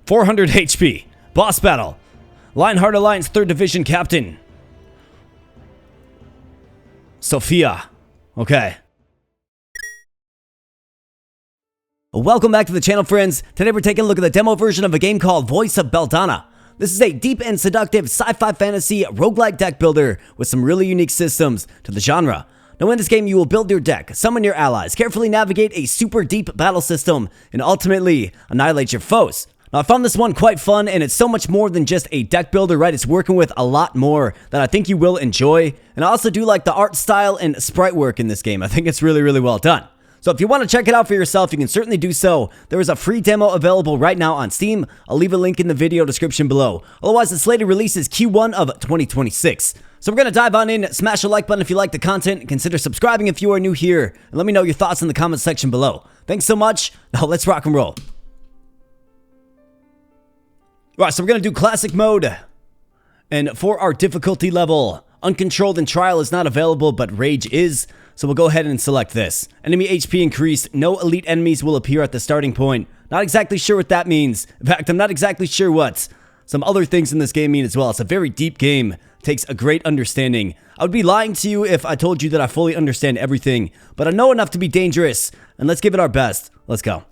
400 HP. Boss battle. Lionheart Alliance 3rd Division Captain. Sophia. Okay. Welcome back to the channel, friends. Today we're taking a look at the demo version of a game called Voice of Belldona. This is a deep and seductive sci-fi fantasy roguelike deck builder with some really unique systems to the genre. Now in this game you will build your deck, summon your allies, carefully navigate a super deep battle system, and ultimately annihilate your foes. Now I found this one quite fun, and it's so much more than just a deck builder, right? It's working with a lot more that I think you will enjoy. And I also do like the art style and sprite work in this game. I think it's really well done. So if you want to check it out for yourself, you can certainly do so. There is a free demo available right now on Steam. I'll leave a link in the video description below. Otherwise, the slated release is Q1 of 2026. So we're going to dive on in. Smash the like button if you like the content. Consider subscribing if you are new here. And let me know your thoughts in the comment section below. Thanks so much. Now let's rock and roll. Alright, so we're going to do classic mode. And for our difficulty level, uncontrolled and trial is not available, but rage is. So we'll go ahead and select this. Enemy HP increased. No elite enemies will appear at the starting point. Not exactly sure what that means. In fact, I'm not exactly sure what some other things in this game mean as well. It's a very deep game. It takes a great understanding. I would be lying to you if I told you that I fully understand everything, but I know enough to be dangerous. And let's give it our best. Let's go.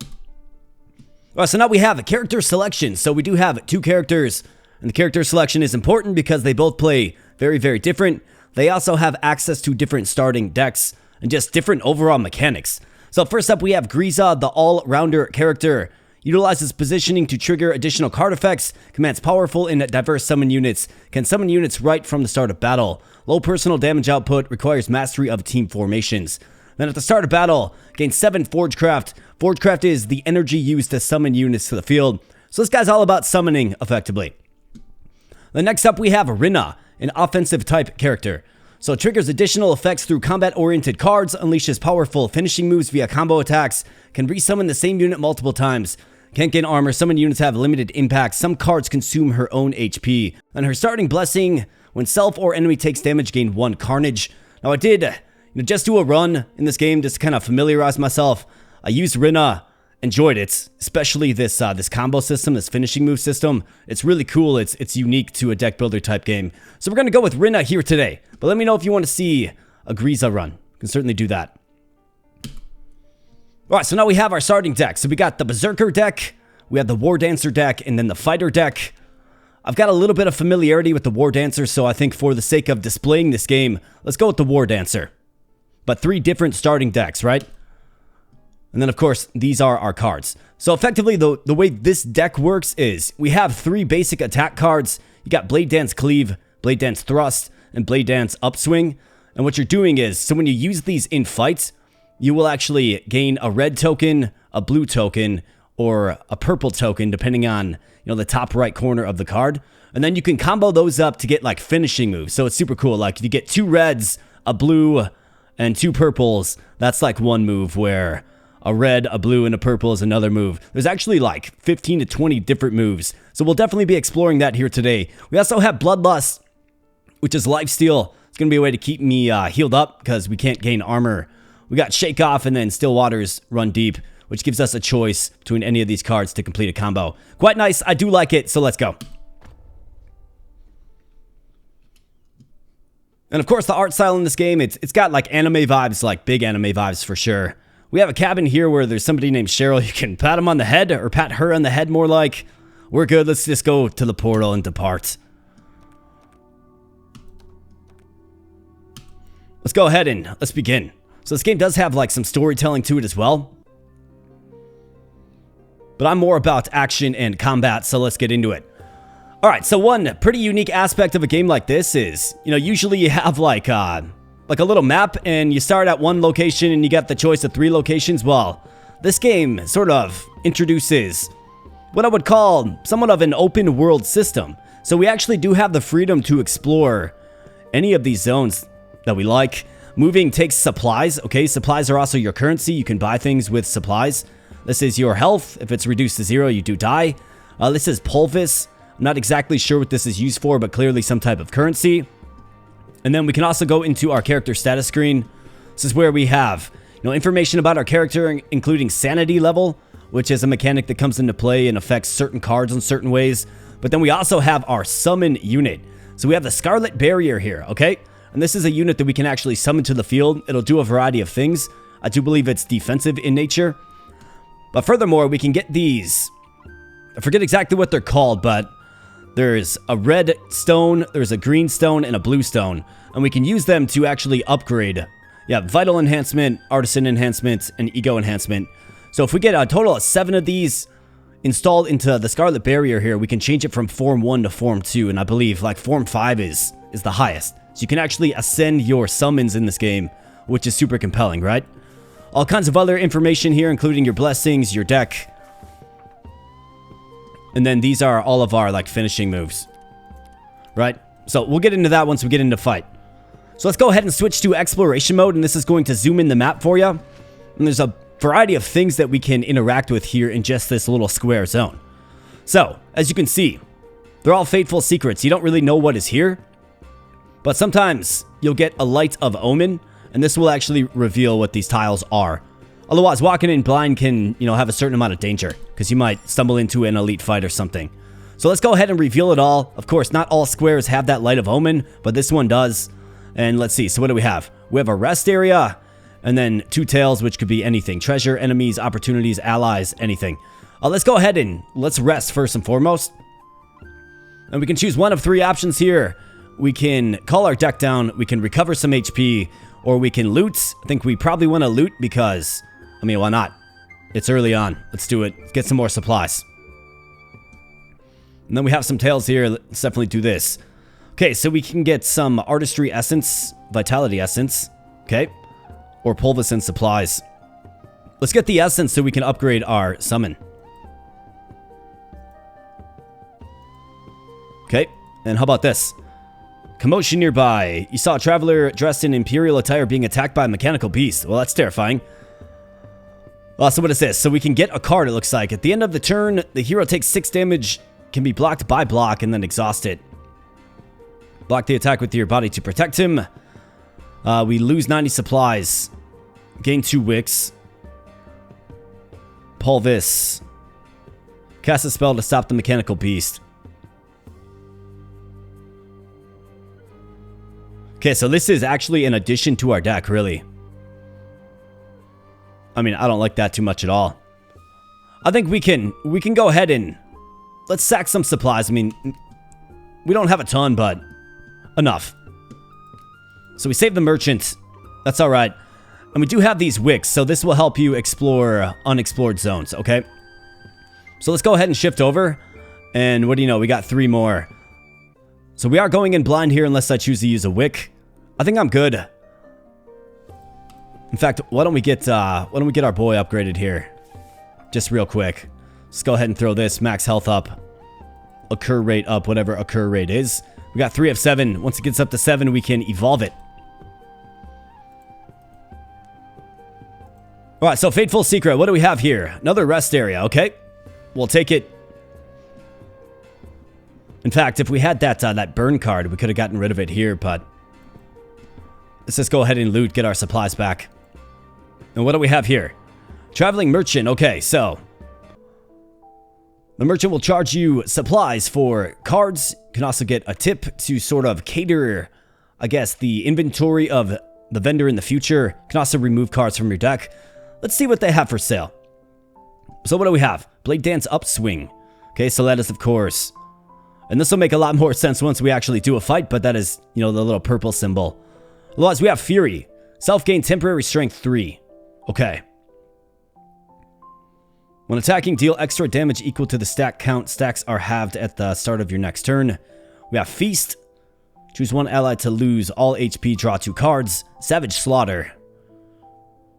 Alright, so now we have a character selection. So we do have two characters. And the character selection is important because they both play very different. They also have access to different starting decks and just different overall mechanics. So first up we have Griza, the all-rounder character. Utilizes positioning to trigger additional card effects, commands powerful and diverse summon units, can summon units right from the start of battle. Low personal damage output, requires mastery of team formations. Then at the start of battle, gains 7 Forgecraft. Forgecraft is the energy used to summon units to the field. So this guy's all about summoning effectively. Then next up we have Rinna, an offensive type character. So it triggers additional effects through combat-oriented cards, unleashes powerful finishing moves via combo attacks, can resummon the same unit multiple times, can't gain armor, summon units have limited impact, some cards consume her own HP. And her starting blessing, when self or enemy takes damage, gain 1 carnage. Now I did just do a run in this game just to kind of familiarize myself. I used Rinna, enjoyed it, especially this this combo system, this finishing move system. It's really cool. It's unique to a deck builder type game. So we're going to go with Rinna here today. But let me know if you want to see a Griza run. You can certainly do that. Alright, so now we have our starting deck. So we got the Berserker deck, we have the War Dancer deck, and then the Fighter deck. I've got a little bit of familiarity with the War Dancer, so I think for the sake of displaying this game, let's go with the War Dancer. But 3 different starting decks, right? And then, of course, these are our cards. So effectively, the way this deck works is we have 3 basic attack cards. You got Blade Dance Cleave, Blade Dance Thrust, and Blade Dance Upswing. And what you're doing is, so when you use these in fights, you will actually gain a red token, a blue token, or a purple token, depending on the top right corner of the card. And then you can combo those up to get like finishing moves. So it's super cool. Like if you get 2 reds, a blue, and 2 purples, that's like one move, where a red, a blue, and a purple is another move. There's actually like 15 to 20 different moves. So we'll definitely be exploring that here today. We also have Bloodlust, which is lifesteal. It's going to be a way to keep me healed up because we can't gain armor. We got Shake Off and then Still Waters Run Deep, which gives us a choice between any of these cards to complete a combo. Quite nice. I do like it, so let's go. And of course, the art style in this game, it's got like anime vibes, like big anime vibes for sure. We have a cabin here where there's somebody named Cheryl. You can pat him on the head, or pat her on the head more like. We're good. Let's just go to the portal and depart. Let's go ahead and let's begin. So this game does have like some storytelling to it as well. But I'm more about action and combat, so let's get into it. Alright, so one pretty unique aspect of a game like this is, usually you have like a little map and you start at one location and you get the choice of 3 locations. Well, this game sort of introduces what I would call somewhat of an open world system. So we actually do have the freedom to explore any of these zones that we like. Moving takes supplies. Okay, supplies are also your currency. You can buy things with supplies. This is your health. If it's reduced to 0, you do die. This is Pulvis. I'm not exactly sure what this is used for, but clearly some type of currency. And then we can also go into our character status screen. This is where we have information about our character, including sanity level, which is a mechanic that comes into play and affects certain cards in certain ways. But then we also have our summon unit. So we have the Scarlet Barrier here, okay? And this is a unit that we can actually summon to the field. It'll do a variety of things. I do believe it's defensive in nature. But furthermore, we can get these. I forget exactly what they're called, but there's a red stone, there's a green stone, and a blue stone. And we can use them to actually upgrade. Yeah, Vital Enhancement, Artisan Enhancement, and Ego Enhancement. So if we get a total of 7 of these installed into the Scarlet Barrier here, we can change it from Form 1 to Form 2. And I believe like Form 5 is the highest. So you can actually ascend your summons in this game, which is super compelling, right? All kinds of other information here, including your blessings, your deck. And then these are all of our like finishing moves, right? So we'll get into that once we get into fight. So let's go ahead and switch to exploration mode, and this is going to zoom in the map for you. And there's a variety of things that we can interact with here in just this little square zone. So, as you can see, they're all fateful secrets. You don't really know what is here, but sometimes you'll get a light of omen, and this will actually reveal what these tiles are. Otherwise, walking in blind can, have a certain amount of danger, because you might stumble into an elite fight or something. So let's go ahead and reveal it all. Of course, not all squares have that light of omen, but this one does. And let's see, so what do we have? We have a rest area, and then 2 tails, which could be anything. Treasure, enemies, opportunities, allies, anything. Let's go ahead and let's rest first and foremost. And we can choose one of 3 options here. We can call our deck down, we can recover some HP, or we can loot. I think we probably want to loot because, why not? It's early on. Let's do it. Let's get some more supplies. And then we have some tails here. Let's definitely do this. Okay, so we can get some Artistry Essence, Vitality Essence, okay? Or Pulvescent Supplies. Let's get the Essence so we can upgrade our Summon. Okay, and how about this? Commotion nearby. You saw a traveler dressed in Imperial attire being attacked by a mechanical beast. Well, that's terrifying. So what is this? So we can get a card, it looks like. At the end of the turn, the hero takes 6 damage, can be blocked by block, and then exhausted. Block the attack with your body to protect him. We lose 90 supplies. Gain 2 wicks. Pull this. Cast a spell to stop the mechanical beast. Okay, so this is actually an addition to our deck, really. I don't like that too much at all. I think we can go ahead and let's sack some supplies. We don't have a ton, but enough. So we save the merchant. That's all right. And we do have these wicks, so this will help you explore unexplored zones, okay? So let's go ahead and shift over. And what do you know? We got 3 more. So we are going in blind here unless I choose to use a wick. I think I'm good. In fact, why don't we get our boy upgraded here? Just real quick. Let's go ahead and throw this max health up. Occur rate up, whatever occur rate is. We got 3 of 7. Once it gets up to 7, we can evolve it. Alright, so Fateful Secret. What do we have here? Another rest area, okay. We'll take it. In fact, if we had that burn card, we could have gotten rid of it here, but let's just go ahead and loot, get our supplies back. And what do we have here? Traveling Merchant. Okay, so the merchant will charge you supplies for cards. You can also get a tip to sort of cater, I guess, the inventory of the vendor in the future. You can also remove cards from your deck. Let's see what they have for sale. So what do we have? Blade Dance Upswing. Okay, so that is, of course, and this will make a lot more sense once we actually do a fight, but that is, the little purple symbol. Otherwise, we have Fury. Self-gain temporary strength 3. Okay. When attacking, deal extra damage equal to the stack count. Stacks are halved at the start of your next turn. We have Feast. Choose one ally to lose all HP, draw 2 cards. Savage Slaughter.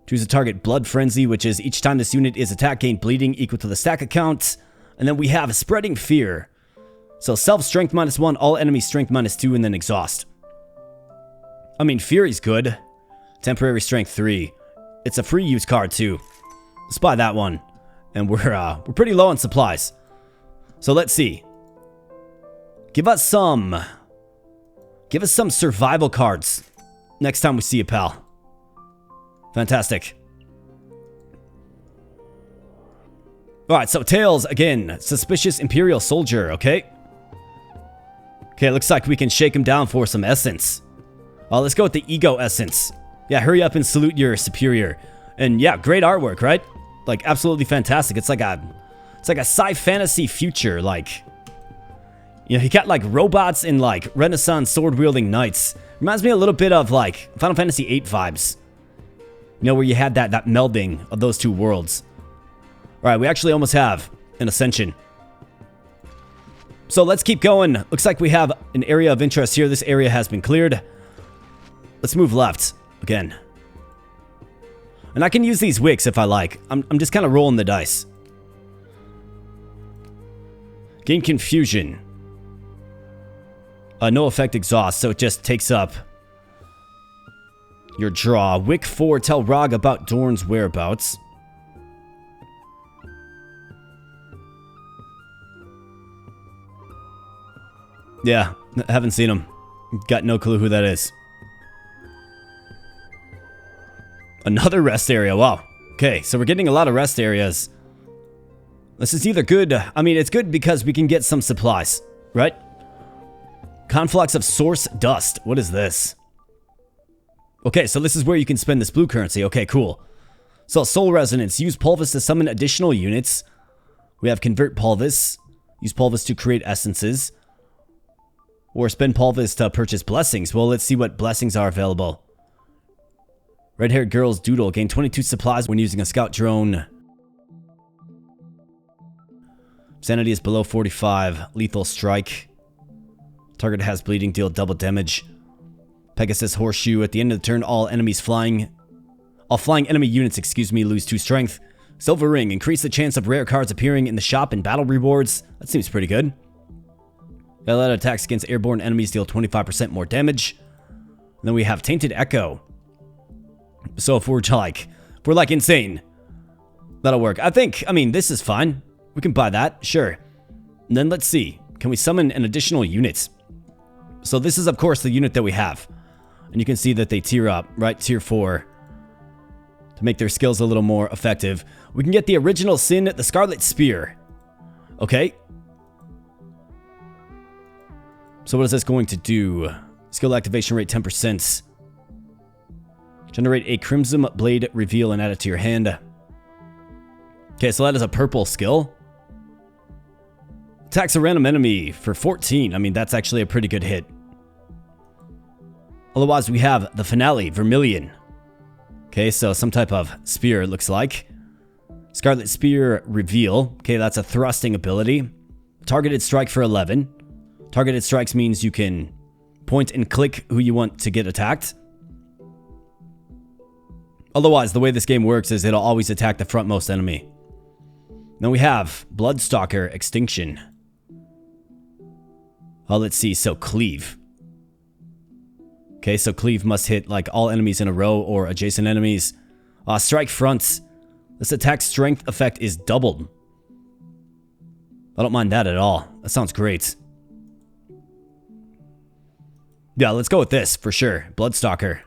Choose a target Blood Frenzy, which is each time this unit is attacked, gain bleeding equal to the stack account. And then we have Spreading Fear. So self-strength -1, all enemy strength -2, and then exhaust. Fury's good. Temporary strength 3. It's a free use card too. Let's buy that one. And we're pretty low on supplies. So let's see. Give us some survival cards next time we see you, pal. Fantastic. Alright, so Tails, again, suspicious Imperial soldier, okay? Okay, looks like we can shake him down for some essence. Let's go with the ego essence. Yeah, hurry up and salute your superior. And yeah, great artwork, right? Like, absolutely fantastic. It's like a sci-fantasy future, like... You know, he got like robots and like Renaissance sword-wielding knights. Reminds me a little bit of like Final Fantasy VIII vibes. You know, where you had that melding of those two worlds. Alright, we actually almost have an ascension. So let's keep going. Looks like we have an area of interest here. This area has been cleared. Let's move left again. And I can use these wicks if I like. I'm just kind of rolling the dice. Gain confusion. No effect exhaust, so it just takes up your draw. Wick 4, tell Rog about Dorn's whereabouts. Yeah, haven't seen him. Got no clue who that is. Another rest area, wow. Okay, so we're getting a lot of rest areas. This is either good, I mean, it's good because we can get some supplies, right? Conflux of source dust. What is this? Okay, so this is where you can spend this blue currency. Okay, cool. So soul resonance. Use pulvis to summon additional units. We have convert pulvis. Use pulvis to create essences. Or spend pulvis to purchase blessings. Well, let's see what blessings are available. Red-haired girl's doodle. Gain 22 supplies when using a scout drone. Sanity is below 45. Lethal strike. Target has bleeding, deal double damage. Pegasus horseshoe. At the end of the turn, all flying enemy units, lose 2 strength. Silver ring. Increase the chance of rare cards appearing in the shop and battle rewards. That seems pretty good. Allied attacks against airborne enemies deal 25% more damage. And then we have tainted echo. So if we're like insane, that'll work. I mean, this is fine. We can buy that, sure. And then let's see. Can we summon an additional unit? So this is, of course, the unit that we have. And you can see that they tier up, right? Tier 4. To make their skills a little more effective. We can get the original sin, the Scarlet Spear. Okay. So what is this going to do? Skill activation rate 10%. Generate a Crimson Blade reveal and add it to your hand. Okay, so that is a purple skill. Attacks a random enemy for 14. I mean, that's actually a pretty good hit. Otherwise, we have the finale, Vermilion. Okay, so some type of spear, it looks like. Scarlet Spear reveal. Okay, that's a thrusting ability. Targeted strike for 11. Targeted strikes means you can point and click who you want to get attacked. Otherwise, the way this game works is it'll always attack the frontmost enemy. Then we have Bloodstalker Extinction. Oh, let's see. So Cleave. Okay, so Cleave must hit like all enemies in a row or adjacent enemies. Strike Front. This attack strength effect is doubled. I don't mind that at all. That sounds great. Yeah, let's go with this for sure. Bloodstalker.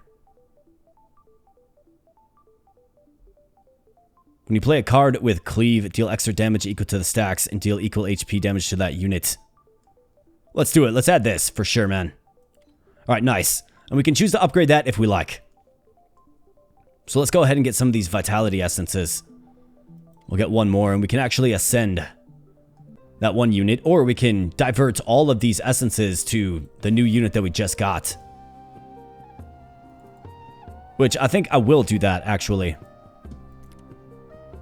When you play a card with Cleave, deal extra damage equal to the stacks and deal equal HP damage to that unit. Let's do it. Let's add this for sure, man. Alright, nice. And we can choose to upgrade that if we like. So let's go ahead and get some of these Vitality Essences. We'll get one more and we can actually ascend that one unit. Or we can divert all of these Essences to the new unit that we just got. Which I think I will do that, actually.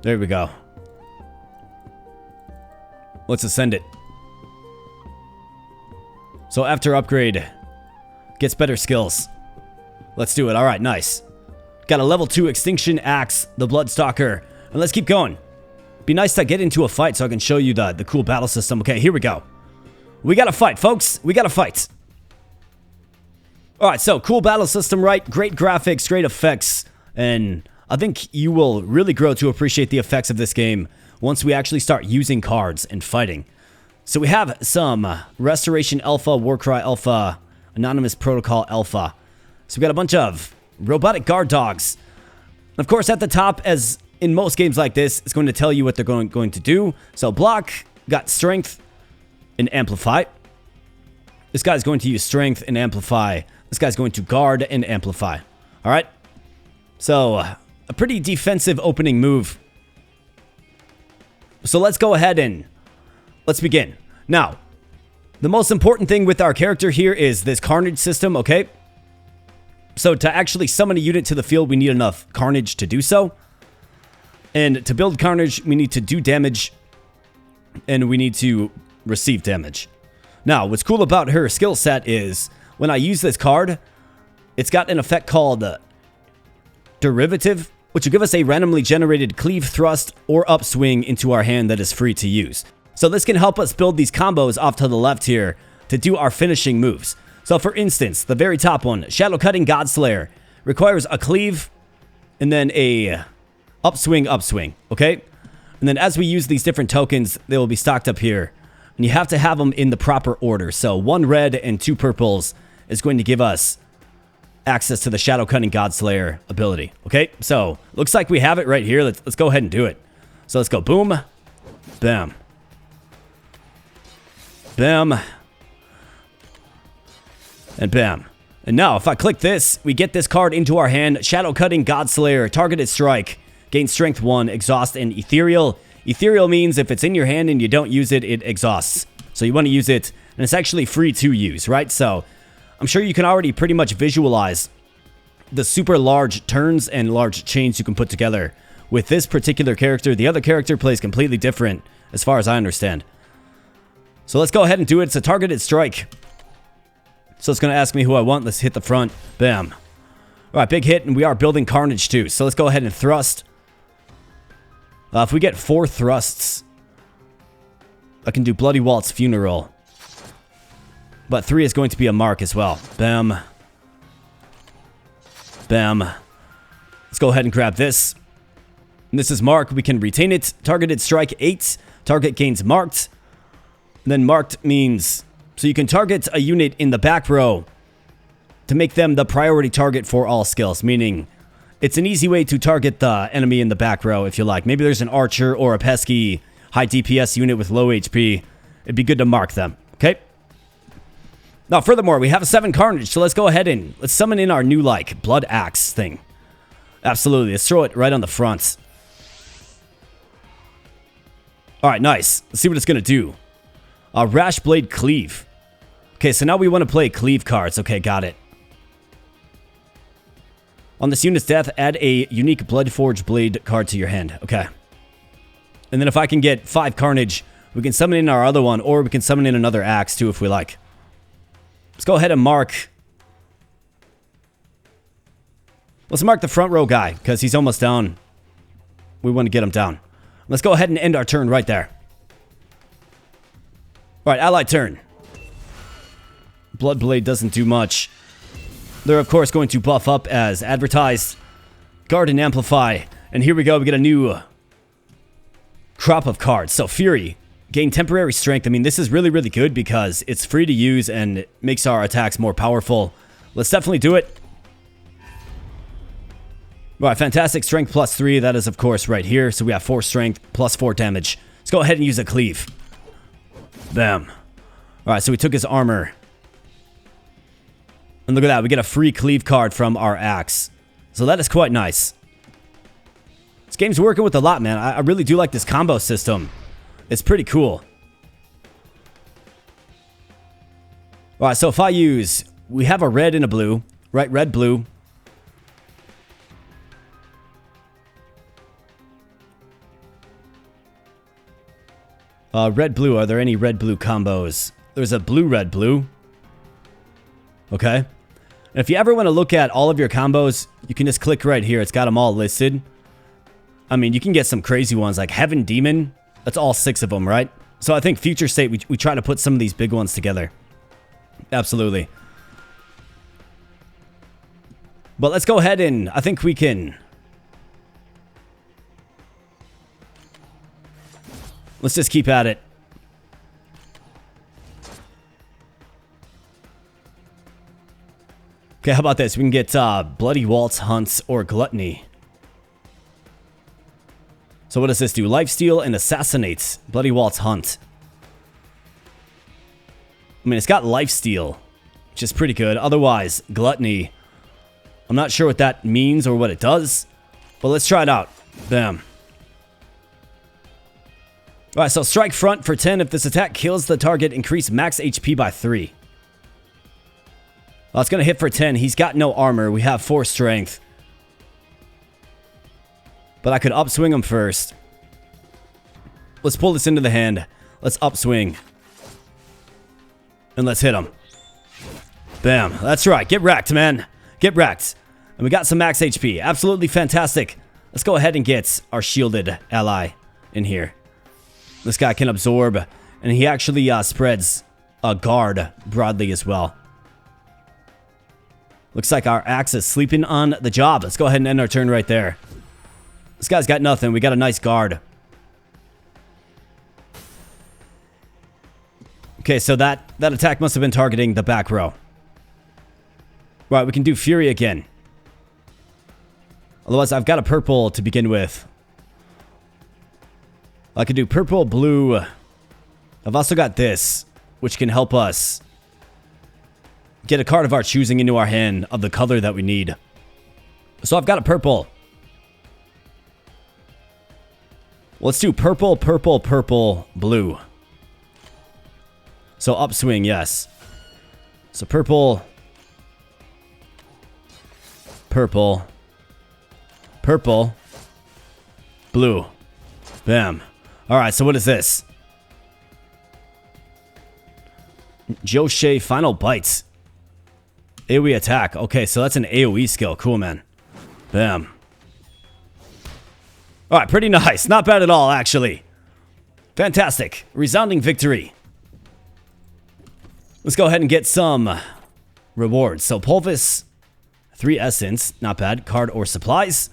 There we go. Let's ascend it. So after upgrade, gets better skills. Let's do it. Alright, nice. Got a level 2 Extinction Axe, the Bloodstalker. And let's keep going. Be nice to get into a fight so I can show you the cool battle system. Okay, here we go. We gotta fight, folks. We gotta fight. Alright, so cool battle system, right? Great graphics, great effects. And I think you will really grow to appreciate the effects of this game once we actually start using cards and fighting. So we have some Restoration Alpha, Warcry Alpha, Anonymous Protocol Alpha. So we got a bunch of robotic guard dogs. Of course, at the top, as in most games like this, it's going to tell you what they're going to do. So block, got strength and amplify. This guy's going to use strength and amplify. This guy's going to guard and amplify. All right. So a pretty defensive opening move. So let's go ahead and let's begin. Now, the most important thing with our character here is this carnage system, okay? So to actually summon a unit to the field, we need enough carnage to do so. And to build carnage, we need to do damage and we need to receive damage. Now, what's cool about her skill set is when I use this card, it's got an effect called derivative, which will give us a randomly generated cleave, thrust, or upswing into our hand that is free to use. So this can help us build these combos off to the left here to do our finishing moves. So for instance, the very top one, Shadow Cutting Godslayer, requires a cleave and then a upswing, okay? And then as we use these different tokens, they will be stocked up here. And you have to have them in the proper order. So 1 red and 2 purples is going to give us access to the Shadow Cutting Godslayer ability. Okay, so looks like we have it right here. Let's go ahead and do it. So let's go boom, bam, bam, and bam. And now if I click this, we get this card into our hand. Shadow Cutting Godslayer, targeted strike, gain strength 1, exhaust, and ethereal. Ethereal means if it's in your hand and you don't use it, it exhausts. So you want to use it, and it's actually free to use, right? So I'm sure you can already pretty much visualize the super large turns and large chains you can put together with this particular character. The other character plays completely different as far as I understand. So let's go ahead and do it. It's a targeted strike. So it's going to ask me who I want. Let's hit the front. Bam. All right, big hit, and we are building carnage too. So let's go ahead and thrust. If we get 4 thrusts, I can do Bloody Waltz Funeral. But 3 is going to be a mark as well. Bam. Bam. Let's go ahead and grab this. And this is mark. We can retain it. Targeted strike 8. Target gains marked. And then marked means... So you can target a unit in the back row to make them the priority target for all skills. Meaning, it's an easy way to target the enemy in the back row if you like. Maybe there's an archer or a pesky high DPS unit with low HP. It'd be good to mark them. Okay? Now, furthermore, we have a 7 carnage, so let's go ahead and let's summon in our new, like, blood axe thing. Absolutely. Let's throw it right on the front. All right, nice. Let's see what it's going to do. Rash Blade Cleave. Okay, so now we want to play cleave cards. Okay, got it. On this unit's death, add a unique Bloodforged Blade card to your hand. Okay. And then if I can get 5 carnage, we can summon in our other one, or we can summon in another axe too if we like. Let's go ahead and mark. Let's mark the front row guy, because he's almost down. We want to get him down. Let's go ahead and end our turn right there. Alright, ally turn. Bloodblade doesn't do much. They're, of course, going to buff up as advertised. Guard and amplify. And here we go, we get a new crop of cards. So, Fury. Gain temporary strength. I mean, this is really, really good because it's free to use and it makes our attacks more powerful. Let's definitely do it. Alright, fantastic. Strength plus 3. That is, of course, right here. So we have 4 strength plus 4 damage. Let's go ahead and use a cleave. Bam. Alright, so we took his armor. And look at that. We get a free cleave card from our axe. So that is quite nice. This game's working with a lot, man. I really do like this combo system. It's pretty cool. Alright, so if I use... We have a red and a blue. Right, red, blue. Red, blue. Are there any red, blue combos? There's a blue, red, blue. Okay. And if you ever want to look at all of your combos, you can just click right here. It's got them all listed. I mean, you can get some crazy ones like Heaven Demon. That's all 6 of them, right? So I think future state, we try to put some of these big ones together. Absolutely. But let's go ahead and I think we can... Let's just keep at it. Okay, how about this? We can get Bloody Waltz, Hunts, or Gluttony. So what does this do? Lifesteal and assassinates. Bloody Waltz Hunt. I mean, it's got lifesteal, which is pretty good. Otherwise, gluttony. I'm not sure what that means or what it does, but let's try it out. Bam. Alright, so strike front for 10. If this attack kills the target, increase max HP by 3. Well, it's going to hit for 10. He's got no armor. We have 4 strength. But I could upswing him first. Let's pull this into the hand. Let's upswing. And let's hit him. Bam. That's right. Get wrecked, man. Get wrecked. And we got some max HP. Absolutely fantastic. Let's go ahead and get our shielded ally in here. This guy can absorb. And he actually spreads a guard broadly as well. Looks like our axe is sleeping on the job. Let's go ahead and end our turn right there. This guy's got nothing. We got a nice guard. Okay, so that attack must have been targeting the back row. Right, we can do Fury again. Otherwise, I've got a purple to begin with. I could do purple, blue. I've also got this, which can help us get a card of our choosing into our hand of the color that we need. So I've got a purple. Let's do purple, purple, purple, blue. So upswing, yes. So purple, purple, purple, blue. Bam. Alright, so what is this? Joshe Final Bites. AoE attack. Okay, so that's an AoE skill. Cool, man. Bam. Alright, pretty nice. Not bad at all, actually. Fantastic. Resounding victory. Let's go ahead and get some rewards. So, Pulvis, 3 Essence. Not bad. Card or supplies.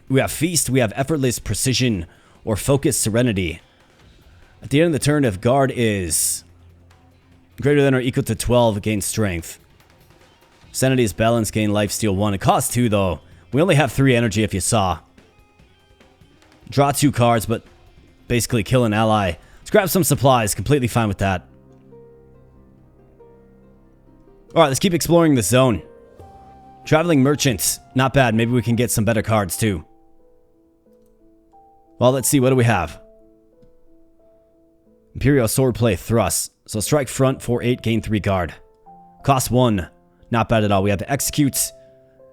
We have Feast. We have Effortless Precision or Focus Serenity. At the end of the turn, if guard is greater than or equal to 12, gain strength. Sanity is balance, gain lifesteal 1. It costs 2, though. We only have 3 energy if you saw. Draw 2 cards, but basically kill an ally. Let's grab some supplies. Completely fine with that. Alright, let's keep exploring the zone. Traveling Merchants. Not bad. Maybe we can get some better cards, too. Well, let's see. What do we have? Imperial Swordplay Thrust. So strike front for 8, gain 3 guard. Cost 1. Not bad at all. We have Execute.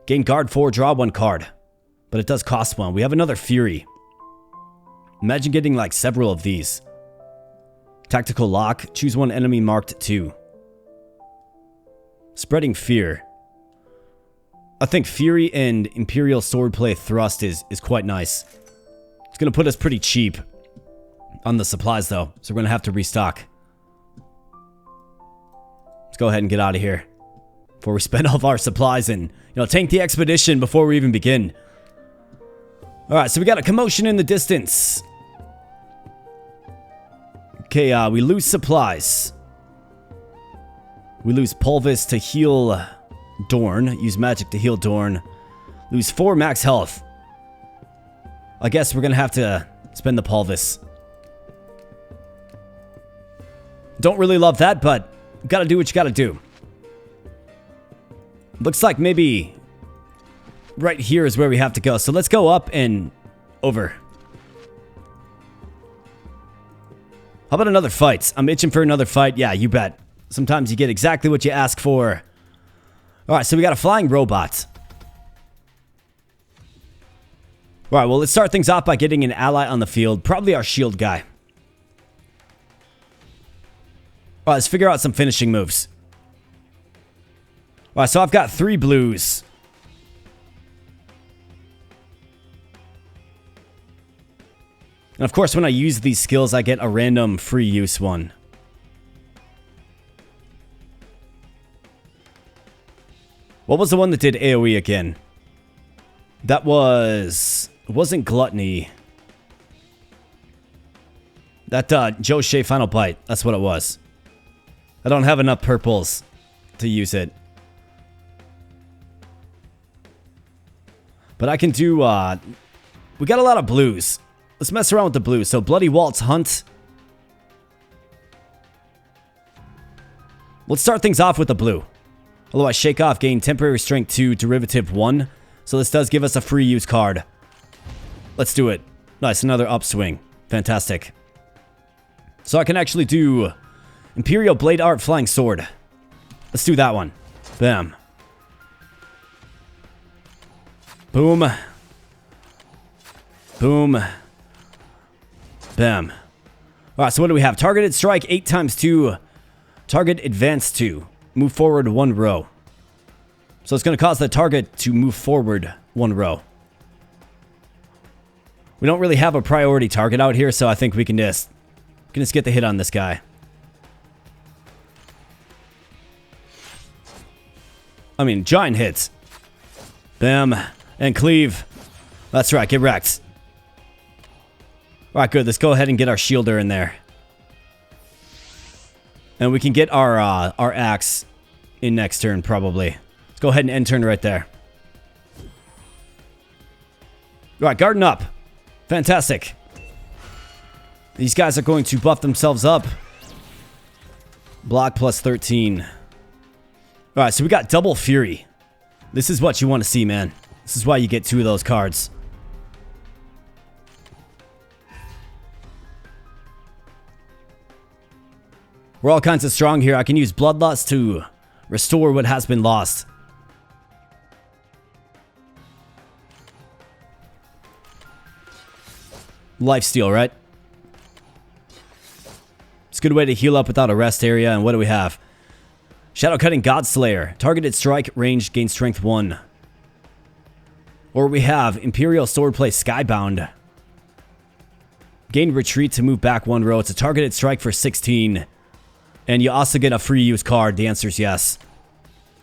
Gain guard 4, draw 1 card. But it does cost 1. We have another Fury. Imagine getting like several of these. Tactical Lock. Choose 1 enemy marked 2. Spreading Fear. I think Fury and Imperial Swordplay Thrust is quite nice. It's going to put us pretty cheap on the supplies, though. So we're going to have to restock. Let's go ahead and get out of here before we spend all of our supplies and, tank the expedition before we even begin. Alright, so we got a commotion in the distance. Okay, we lose supplies. We lose Pulvis to heal Dorn. Use magic to heal Dorn. Lose 4 max health. I guess we're going to have to spend the Pulvis. Don't really love that, but gotta do what you gotta do. Looks like maybe right here is where we have to go. So let's go up and over. How about another fight? I'm itching for another fight. Yeah, you bet. Sometimes you get exactly what you ask for. Alright, so we got a flying robot. Alright, well, let's start things off by getting an ally on the field. Probably our shield guy. Alright, let's figure out some finishing moves. Alright, so I've got 3 blues. And of course, when I use these skills, I get a random free use one. What was the one that did AoE again? That was... It wasn't Gluttony. That, Joshe Final Bite. That's what it was. I don't have enough purples to use it. But I can do, we got a lot of blues. let's mess around with the blue. So Bloody Waltz Hunt. Let's start things off with the blue. Otherwise, Shake Off gain temporary strength 2, derivative 1. So this does give us a free use card. Let's do it. Nice, another upswing. Fantastic. So I can actually do Imperial Blade Art Flying Sword. Let's do that one. Bam. Boom. Boom. Bam. Alright, so what do we have? Targeted strike 8 times 2. Target advance 2. Move forward 1 row. So it's going to cause the target to move forward 1 row. We don't really have a priority target out here, so I think we can just get the hit on this guy. I mean, giant hits. Bam. And cleave. That's right, get wrecked. Alright, good. Let's go ahead and get our shielder in there. And we can get our axe in next turn, probably. Let's go ahead and end turn right there. Alright, garden up. Fantastic. These guys are going to buff themselves up. Block plus 13. Alright, so we got double fury. This is what you want to see, man. This is why you get 2 of those cards. We're all kinds of strong here. I can use Bloodlust to restore what has been lost. Lifesteal, right? It's a good way to heal up without a rest area. And what do we have? Shadow Cutting Godslayer. Targeted strike range gain strength 1. Or we have Imperial Swordplay Skybound. Gain retreat to move back 1 row. It's a targeted strike for 16. And you also get a free use card. The answer is yes.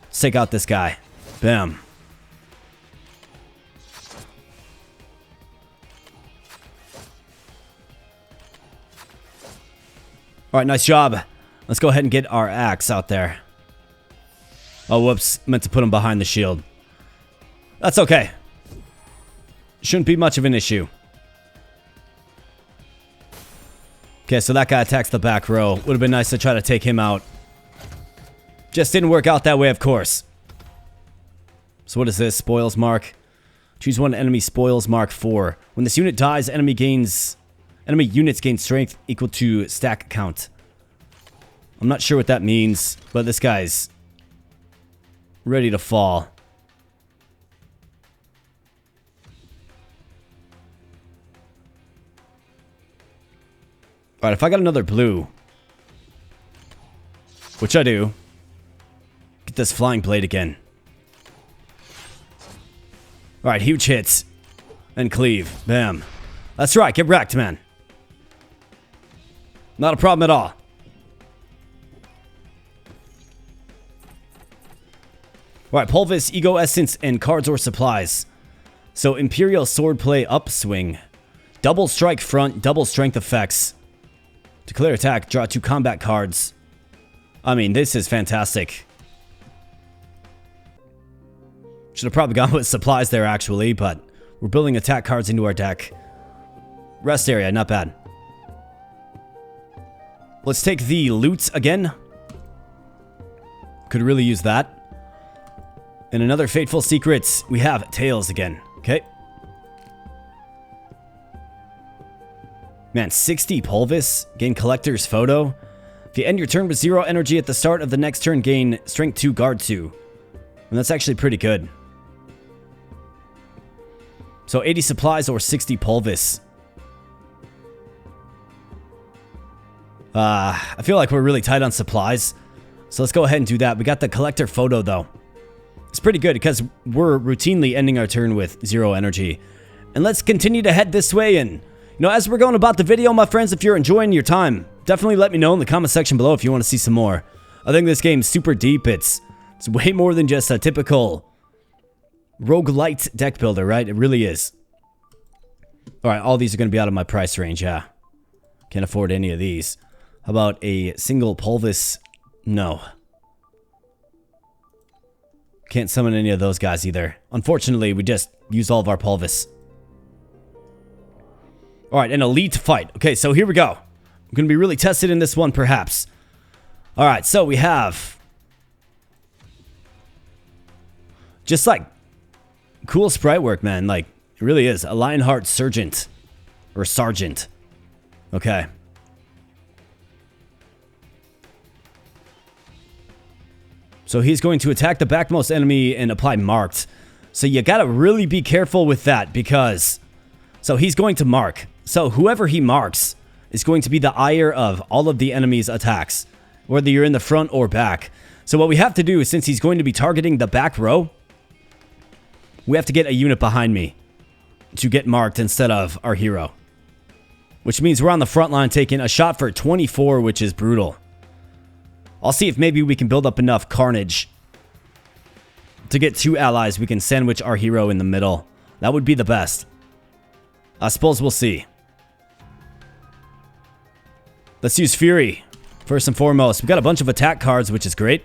Let's take out this guy. Bam. Alright, nice job. Let's go ahead and get our axe out there. Oh, whoops. Meant to put him behind the shield. That's okay. Shouldn't be much of an issue. Okay, so that guy attacks the back row. Would have been nice to try to take him out. Just didn't work out that way, of course. So what is this? Spoils mark. Choose one enemy spoils mark 4. When this unit dies, enemy units gain strength equal to stack count. I'm not sure what that means, but this guy's ready to fall. Alright, if I got another blue, which I do, get this flying blade again. Alright, huge hits. And cleave. Bam. That's right, get wrecked, man. Not a problem at all. Alright, Pulvis, Ego Essence, and cards or supplies. So, Imperial Swordplay Upswing. Double strike front, double strength effects. Declare attack, draw 2 combat cards. I mean, this is fantastic. Should have probably gone with supplies there, actually, but we're building attack cards into our deck. Rest area, not bad. Let's take the loot again. Could really use that. And another Fateful Secrets. We have Tails again. Okay. Man, 60 Pulvis. Gain Collector's Photo. If you end your turn with 0 energy at the start of the next turn, gain Strength 2, Guard 2. And that's actually pretty good. So 80 supplies or 60 Pulvis. I feel like we're really tight on supplies. So let's go ahead and do that. We got the Collector Photo, though. It's pretty good because we're routinely ending our turn with 0 energy. And let's continue to head this way. And, you know, as we're going about the video, my friends, if you're enjoying your time, definitely let me know in the comment section below if you want to see some more. I think this game's super deep. It's way more than just a typical roguelite deck builder, right? It really is. Alright, all these are going to be out of my price range, yeah. Can't afford any of these. How about a single Pulvis? No. Can't summon any of those guys either. Unfortunately, we just used all of our Pulvis. All right, an elite fight. Okay, so here we go. I'm going to be really tested in this one, perhaps. All right, so we have... just, like, cool sprite work, man. Like, it really is. A Lionheart Sergeant. Or Sergeant. Okay. So he's going to attack the backmost enemy and apply marked. So you gotta really be careful with that because... so he's going to mark. So whoever he marks is going to be the ire of all of the enemy's attacks. Whether you're in the front or back. So what we have to do is, since he's going to be targeting the back row, we have to get a unit behind me to get marked instead of our hero. Which means we're on the front line taking a shot for 24, which is brutal. I'll see if maybe we can build up enough carnage to get 2 allies. We can sandwich our hero in the middle. That would be the best. I suppose we'll see. Let's use Fury first and foremost. We've got a bunch of attack cards, which is great.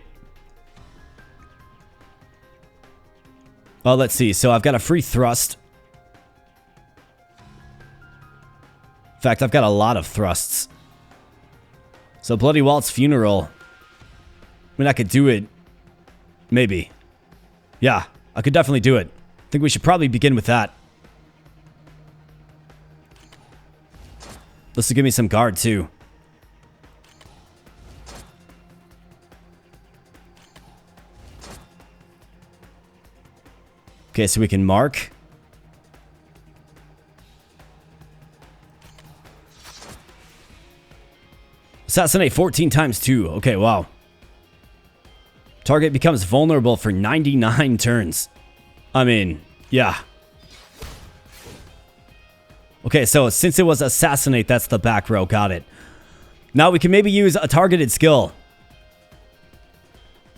Oh, let's see. So I've got a free thrust. In fact, I've got a lot of thrusts. So Bloody Waltz Funeral. I mean, I could do it. Maybe. Yeah, I could definitely do it. I think we should probably begin with that. This will give me some guard, too. Okay, so we can mark. Assassinate 14 times 2. Okay, wow. Target becomes vulnerable for 99 turns. I mean, yeah. Okay, so since it was assassinate, that's the back row. Got it. Now we can maybe use a targeted skill.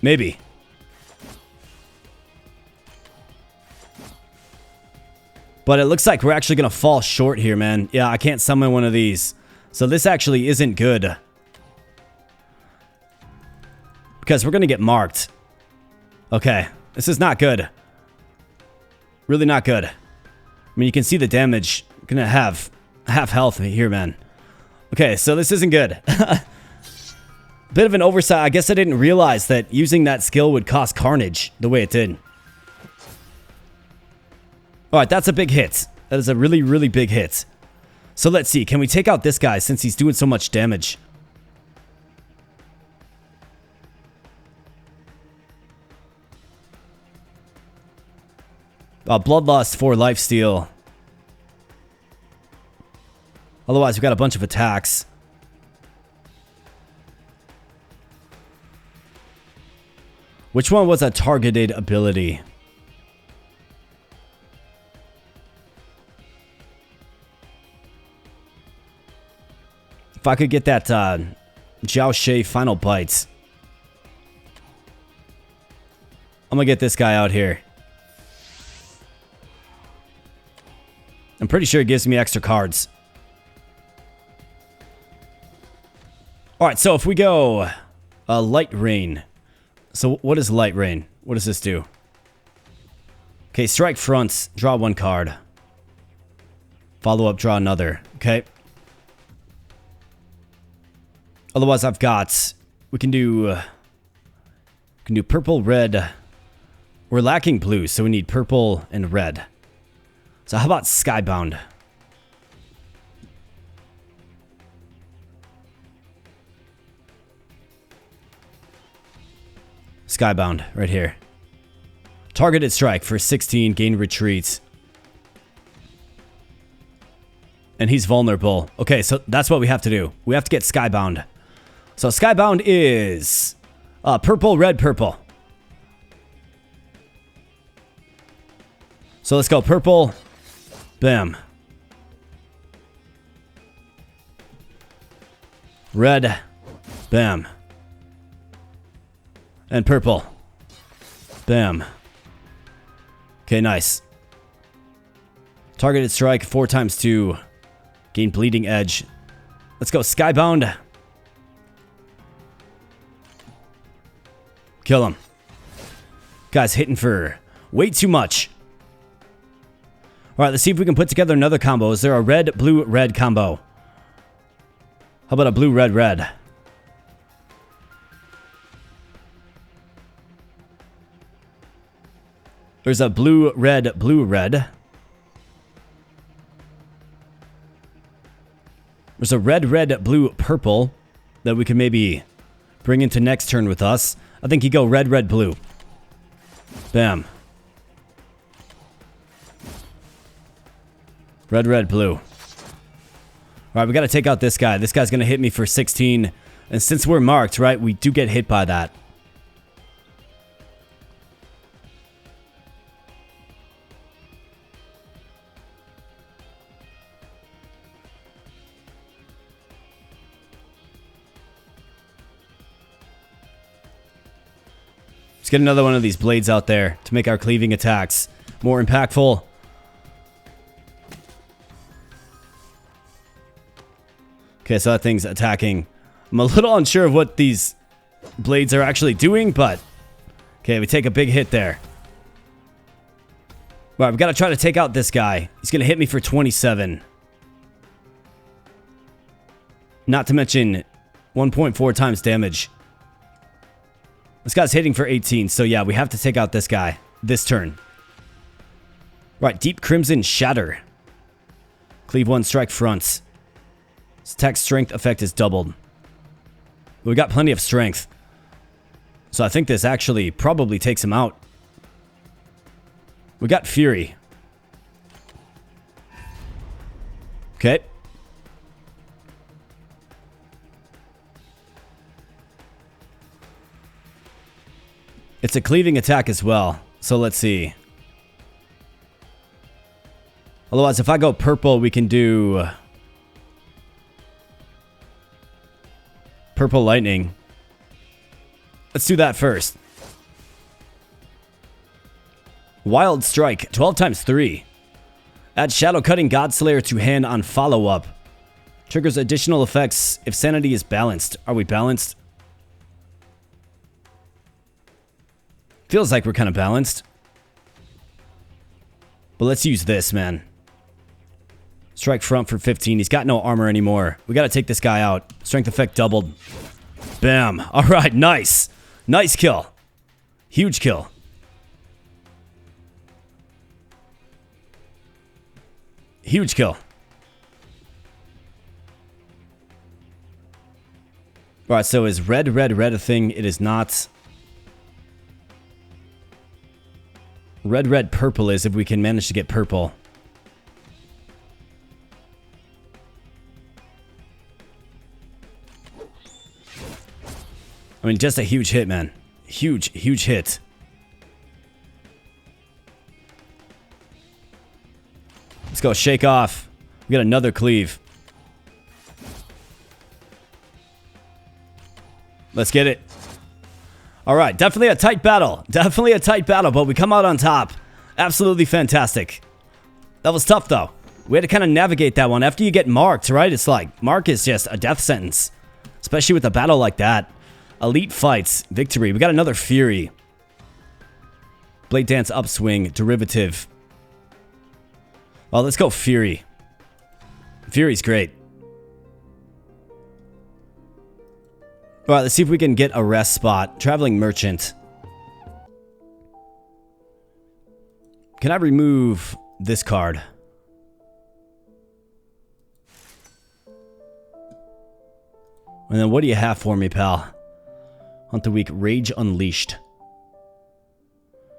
Maybe. But it looks like we're actually going to fall short here, man. Yeah, I can't summon one of these. So this actually isn't good. Because we're going to get marked. Okay. This is not good. Really not good. I mean, you can see the damage. I'm going to have half health here, man. Okay, so this isn't good. Bit of an oversight. I guess I didn't realize that using that skill would cost carnage the way it did. Alright, that's a big hit. That is a really, really big hit. So let's see. Can we take out this guy since he's doing so much damage? Bloodlust for lifesteal. Otherwise, we've got a bunch of attacks. Which one was a targeted ability? If I could get that Jiao Shay final bites. I'm gonna get this guy out here. I'm pretty sure it gives me extra cards. Alright, so if we go Light Rain. So what is Light Rain? What does this do? Okay, strike fronts. Draw 1 card. Follow up, draw another. Okay. Otherwise, I've got... we can do purple, red. We're lacking blue, so we need purple and red. So how about Skybound? Skybound, right here. Targeted strike for 16, gain retreats. And he's vulnerable. Okay, so that's what we have to do. We have to get Skybound. So Skybound is purple, red, purple. So let's go purple. Bam. Red. Bam. And purple. Bam. Okay, nice. Targeted strike 4 times 2. Gain bleeding edge. Let's go Skybound. Kill him. Guy's hitting for way too much. Alright, let's see if we can put together another combo. Is there a red, blue, red combo? How about a blue, red, red? There's a blue, red, blue, red. There's a red, red, blue, purple that we can maybe bring into next turn with us. I think you go red, red, blue. Bam. Red, red, blue. Alright, we gotta take out this guy. This guy's gonna hit me for 16. And since we're marked, right, we do get hit by that. Let's get another one of these blades out there to make our cleaving attacks more impactful. Okay, so that thing's attacking. I'm a little unsure of what these blades are actually doing, but... Okay, we take a big hit there. Alright, we've got to try to take out this guy. He's going to hit me for 27. Not to mention 1.4 times damage. This guy's hitting for 18, so yeah, we have to take out this guy this turn. Right, Deep Crimson Shatter. Cleave 1, strike front. His attack strength effect is doubled. We got plenty of strength. So I think this actually probably takes him out. We got Fury. Okay. It's a cleaving attack as well. So let's see. Otherwise, if I go purple, we can do... Purple Lightning. Let's do that first. Wild Strike. 12 times 3. Add Shadow Cutting Godslayer to hand on follow-up. Triggers additional effects if sanity is balanced. Are we balanced? Feels like we're kind of balanced. But let's use this, man. Strike front for 15. He's got no armor anymore. We got to take this guy out. Strength effect doubled. Bam. All right, nice. Nice kill. Huge kill. Huge kill. All right, so is red, red, red a thing? It is not. Red, red, purple is if we can manage to get purple. I mean, just a huge hit, man. Huge, huge hit. Let's go, shake off. We got another cleave. Let's get it. All right, definitely a tight battle. Definitely a tight battle, but we come out on top. Absolutely fantastic. That was tough, though. We had to kind of navigate that one. After you get marked, right? It's like, mark is just a death sentence. Especially with a battle like that. Elite fights. Victory. We got another Fury. Blade Dance Upswing. Derivative. Well, let's go Fury. Fury's great. Alright, let's see if we can get a rest spot. Traveling Merchant. Can I remove this card? And then what do you have for me, pal? Hunt the Weak. Rage Unleashed.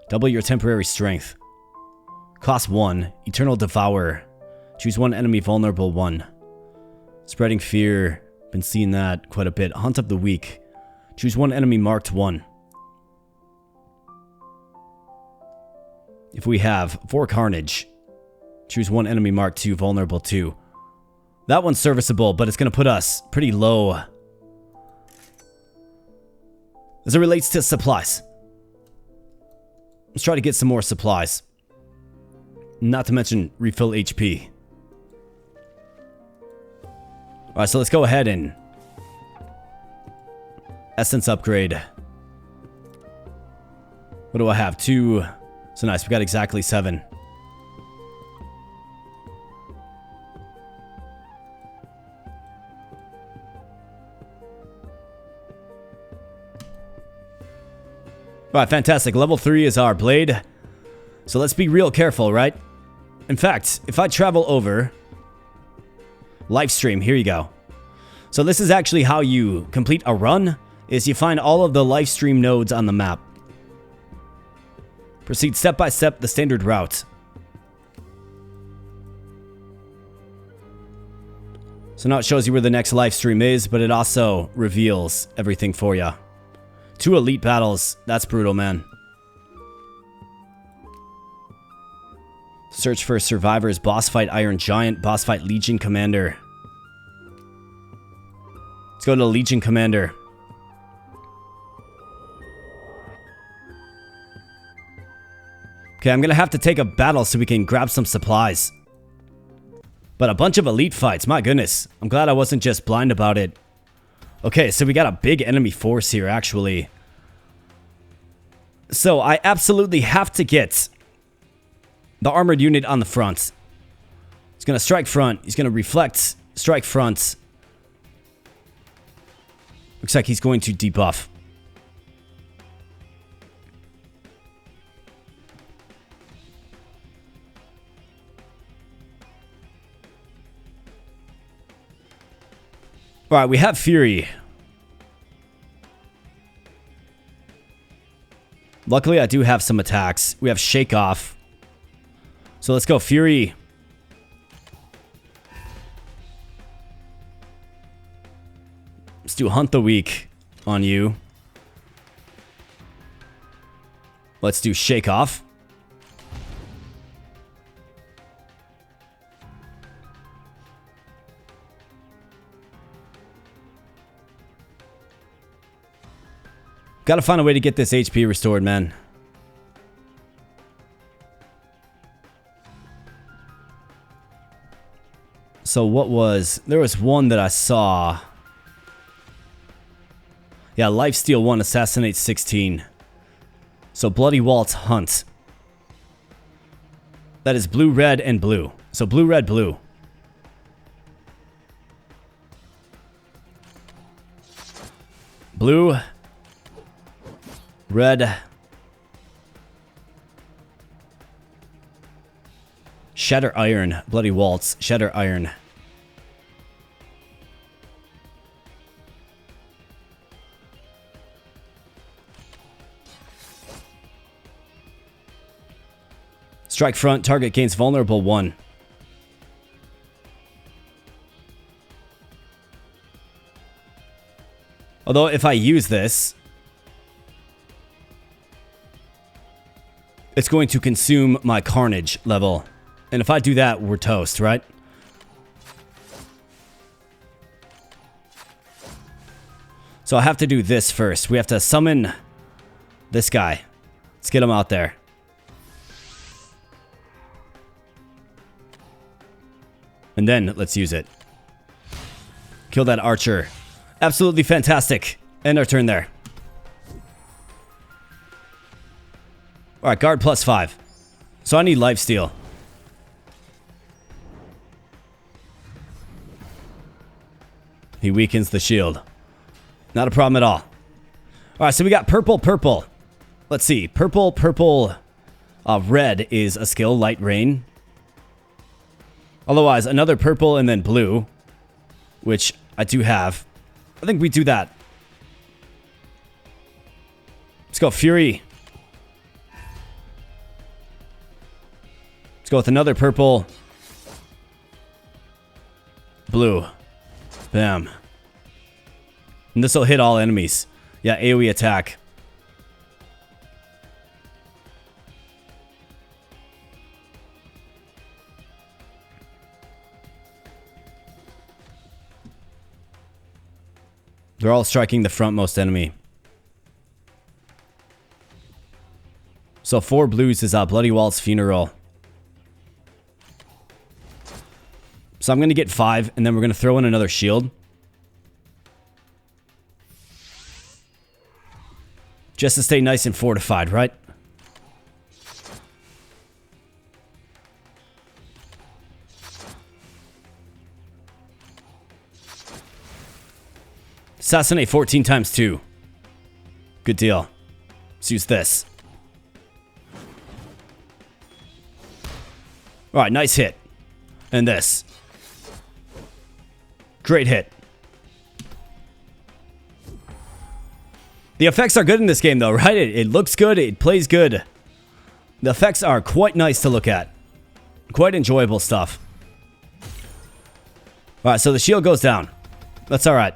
Double your temporary strength. Cost 1. Eternal Devourer. Choose one enemy vulnerable 1. Spreading Fear. Been seeing that quite a bit. Hunt of the Weak. Choose one enemy marked 1. If we have 4 Carnage. Choose one enemy marked 2, vulnerable 2. That one's serviceable, but it's going to put us pretty low as it relates to supplies. Let's try to get some more supplies. Not to mention refill HP. Alright, so let's go ahead and Essence upgrade. What do I have? 2. So nice, we got exactly 7. Alright, fantastic. Level 3 is our blade. So let's be real careful, right? In fact, if I travel over... live stream, here you go. So this is actually how you complete a run, is you find all of the live stream nodes on the map. Proceed step by step the standard route. So now it shows you where the next live stream is, but it also reveals everything for you. 2 elite battles. That's brutal, man. Search for survivors. Boss fight Iron Giant. Boss fight Legion Commander. Let's go to Legion Commander. Okay, I'm gonna have to take a battle so we can grab some supplies. But a bunch of elite fights, my goodness. I'm glad I wasn't just blind about it. Okay, so we got a big enemy force here, actually. So I absolutely have to get the armored unit on the front. He's gonna strike front. He's gonna reflect, strike front. Looks like he's going to debuff. Alright, we have Fury. Luckily, I do have some attacks. We have Shake Off. So let's go Fury. Let's do Hunt the Weak on you. Let's do Shake Off. Gotta find a way to get this HP restored, man. So what was... there was one that I saw. Yeah, Lifesteal 1, Assassinate 16. So Bloody Waltz Hunt. That is blue, red, and blue. So blue, red, blue. Blue... red. Shatter Iron. Bloody Waltz. Shatter Iron. Strike front. Target gains vulnerable 1. Although if I use this... it's going to consume my carnage level. And if I do that, we're toast, right? So I have to do this first. We have to summon this guy. Let's get him out there. And then let's use it. Kill that archer. Absolutely fantastic. End our turn there. Alright, guard plus 5. So I need lifesteal. He weakens the shield. Not a problem at all. Alright, so we got purple, purple. Let's see. Purple, purple, red is a skill, light rain. Otherwise, another purple and then blue. Which I do have. I think we do that. Let's go Fury. Go with another purple. Blue. Bam. And this will hit all enemies. Yeah, AoE attack. They're all striking the frontmost enemy. So 4 blues is Bloody Waltz Funeral. So I'm going to get 5, and then we're going to throw in another shield. Just to stay nice and fortified, right? Assassinate 14 times 2. Good deal. Let's use this. Alright, nice hit. And this. Great hit. The effects are good in this game, though, right? It looks good. It plays good. The effects are quite nice to look at. Quite enjoyable stuff. Alright, so the shield goes down. That's alright.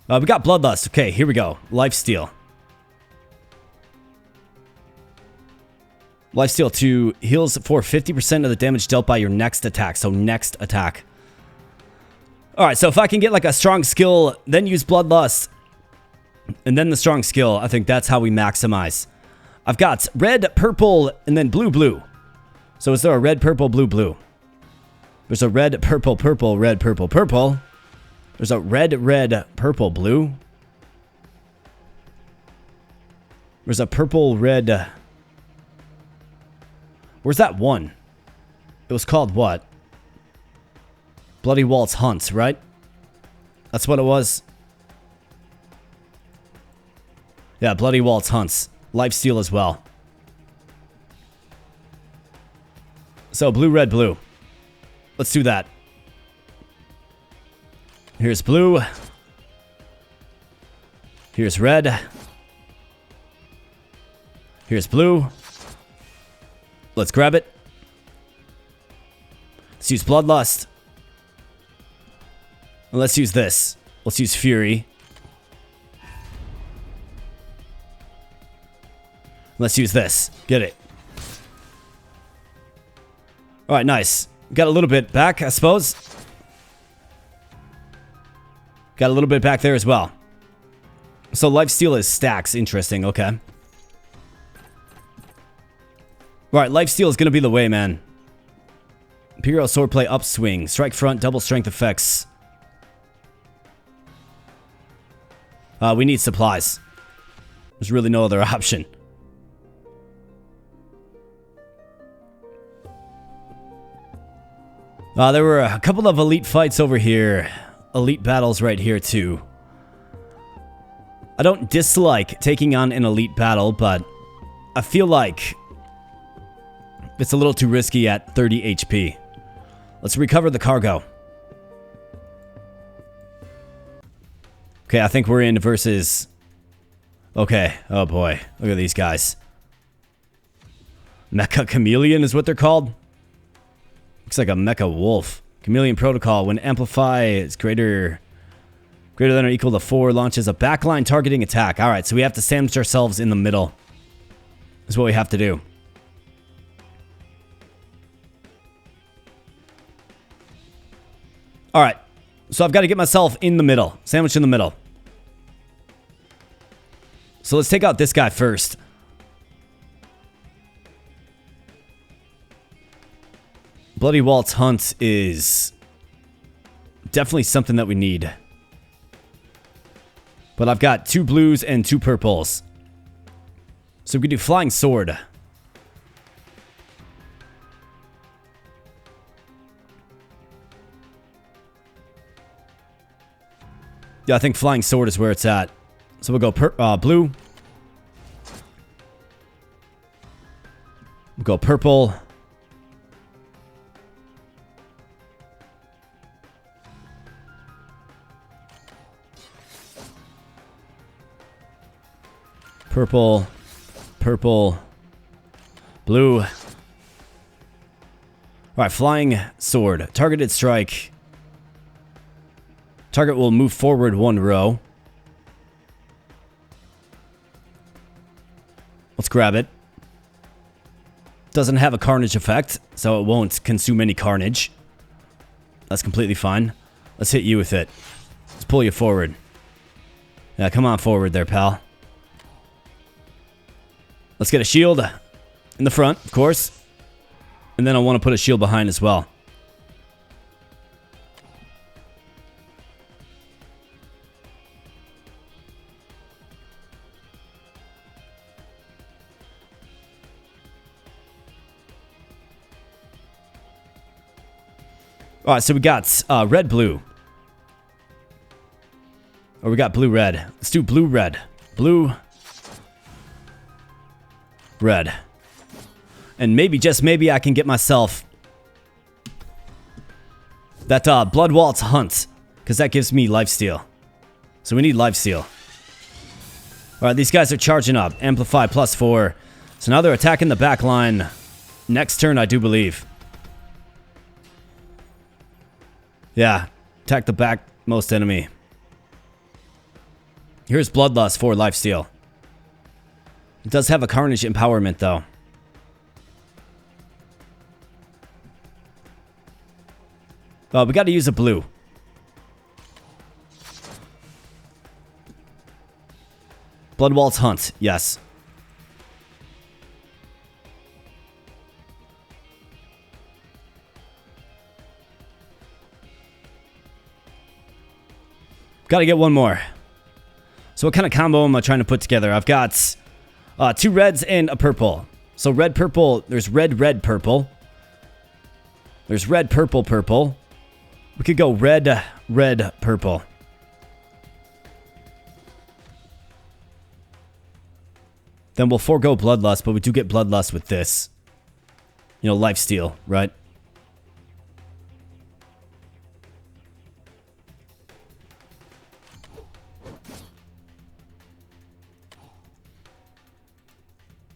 We got Bloodlust. Okay, here we go. Lifesteal. Lifesteal 2 heals for 50% of the damage dealt by your next attack. So next attack. Alright, so if I can get like a strong skill, then use Bloodlust, and then the strong skill, I think that's how we maximize. I've got red, purple, and then blue, blue. So is there a red, purple, blue, blue? There's a red, purple, purple, red, purple, purple. There's a red, red, purple, blue. There's a purple, red. Where's that one? It was called what? Bloody Waltz Hunt, right? That's what it was. Yeah, Bloody Waltz Hunts. Lifesteal as well. So, blue, red, blue. Let's do that. Here's blue. Here's red. Here's blue. Let's grab it. Let's use Bloodlust. And let's use this. Let's use Fury. Let's use this. Get it. Alright, nice. Got a little bit back, I suppose. Got a little bit back there as well. So lifesteal is stacks. Interesting, okay. Alright, lifesteal is going to be the way, man. Imperial Swordplay upswing. Strike front, double strength effects. We need supplies. There's really no other option. There were a couple of elite fights over here. Elite battles right here, too. I don't dislike taking on an elite battle, but I feel like it's a little too risky at 30 HP. Let's recover the cargo. Okay, I think we're in versus... Okay, oh boy. Look at these guys. Mecha Chameleon is what they're called. Looks like a Mecha Wolf. Chameleon Protocol. When Amplify is greater than or equal to 4, launches a backline targeting attack. Alright, so we have to sandwich ourselves in the middle. Is what we have to do. Alright, so I've got to get myself in the middle. Sandwich in the middle. So let's take out this guy first. Bloody Waltz Hunt is definitely something that we need. But I've got 2 blues and 2 purples. So we can do Flying Sword. Yeah, I think Flying Sword is where it's at. So we'll go blue. We'll go purple. Purple. Purple. Blue. Alright, Flying Sword. Targeted strike. Target will move forward 1 row. Let's grab it. Doesn't have a carnage effect, so it won't consume any carnage. That's completely fine. Let's hit you with it. Let's pull you forward. Yeah, come on forward there, pal. Let's get a shield in the front, of course. And then I want to put a shield behind as well. Alright, so we got red, blue. Or we got blue, red. Let's do blue, red. Blue, red. And maybe, just maybe, I can get myself that Blood Waltz Hunt. Because that gives me lifesteal. So we need lifesteal. Alright, these guys are charging up. Amplify +4. So now they're attacking the back line. Next turn, I do believe. Yeah. Attack the backmost enemy. Here's Bloodlust for lifesteal. It does have a Carnage empowerment, though. Oh, we got to use a blue. Blood Waltz Hunt, yes. Got to get one more. So what kind of combo am I trying to put together? I've got 2 reds and a purple. So red, purple. There's red, red, purple. There's red, purple, purple. We could go red, red, purple. Then we'll forego Bloodlust, but we do get Bloodlust with this. You know, lifesteal, right?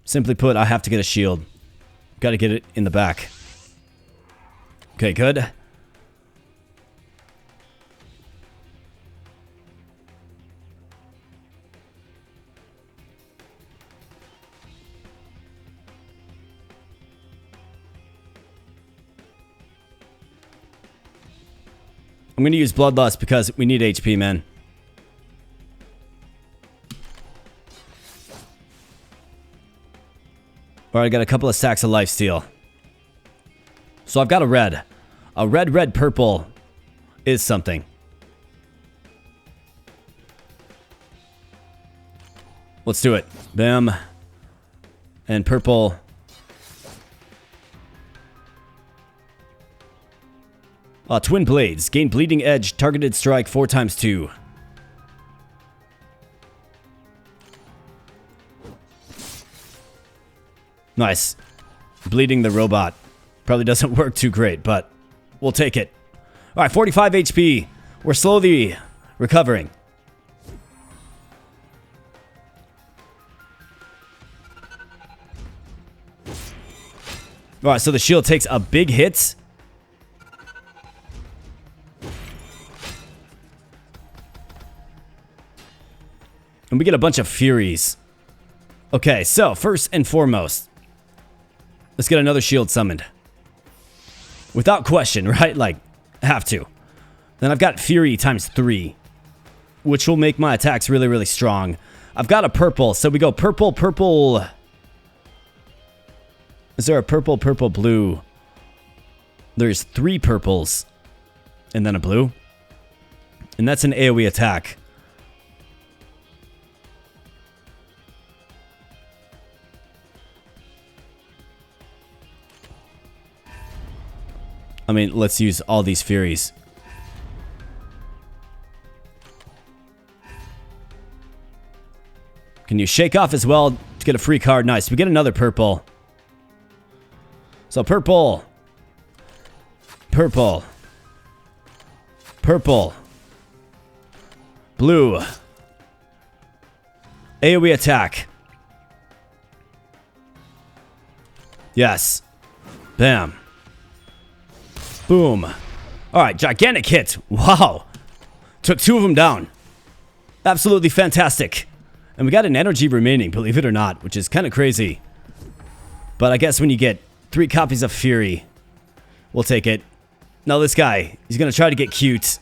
Simply put, I have to get a shield. Got to get it in the back. Okay, good. I'm going to use Bloodlust because we need HP, man. Alright, I got a couple of stacks of lifesteal. So I've got a red. A red, red, purple is something. Let's do it. Bam. And purple. Twin Blades. Gain Bleeding Edge. Targeted strike 4 times 2. Nice. Bleeding the robot. Probably doesn't work too great, but we'll take it. Alright, 45 HP. We're slowly recovering. Alright, so the shield takes a big hit. And we get a bunch of Furies. Okay, so first and foremost, let's get another shield summoned. Without question, right? Like, have to. Then I've got Fury times 3, which will make my attacks really, really strong. I've got a purple, so we go purple, purple. Is there a purple, purple, blue? There's 3 purples. And then a blue. And that's an AoE attack. I mean, let's use all these Furies. Can you shake off as well to get a free card? Nice. We get another purple. So purple. Purple. Purple. Blue. AoE attack. Yes. Bam. Boom. Alright, gigantic hit. Wow. Took 2 of them down. Absolutely fantastic. And we got an energy remaining, believe it or not, which is kind of crazy. But I guess when you get 3 copies of Fury, we'll take it. Now this guy, he's going to try to get cute.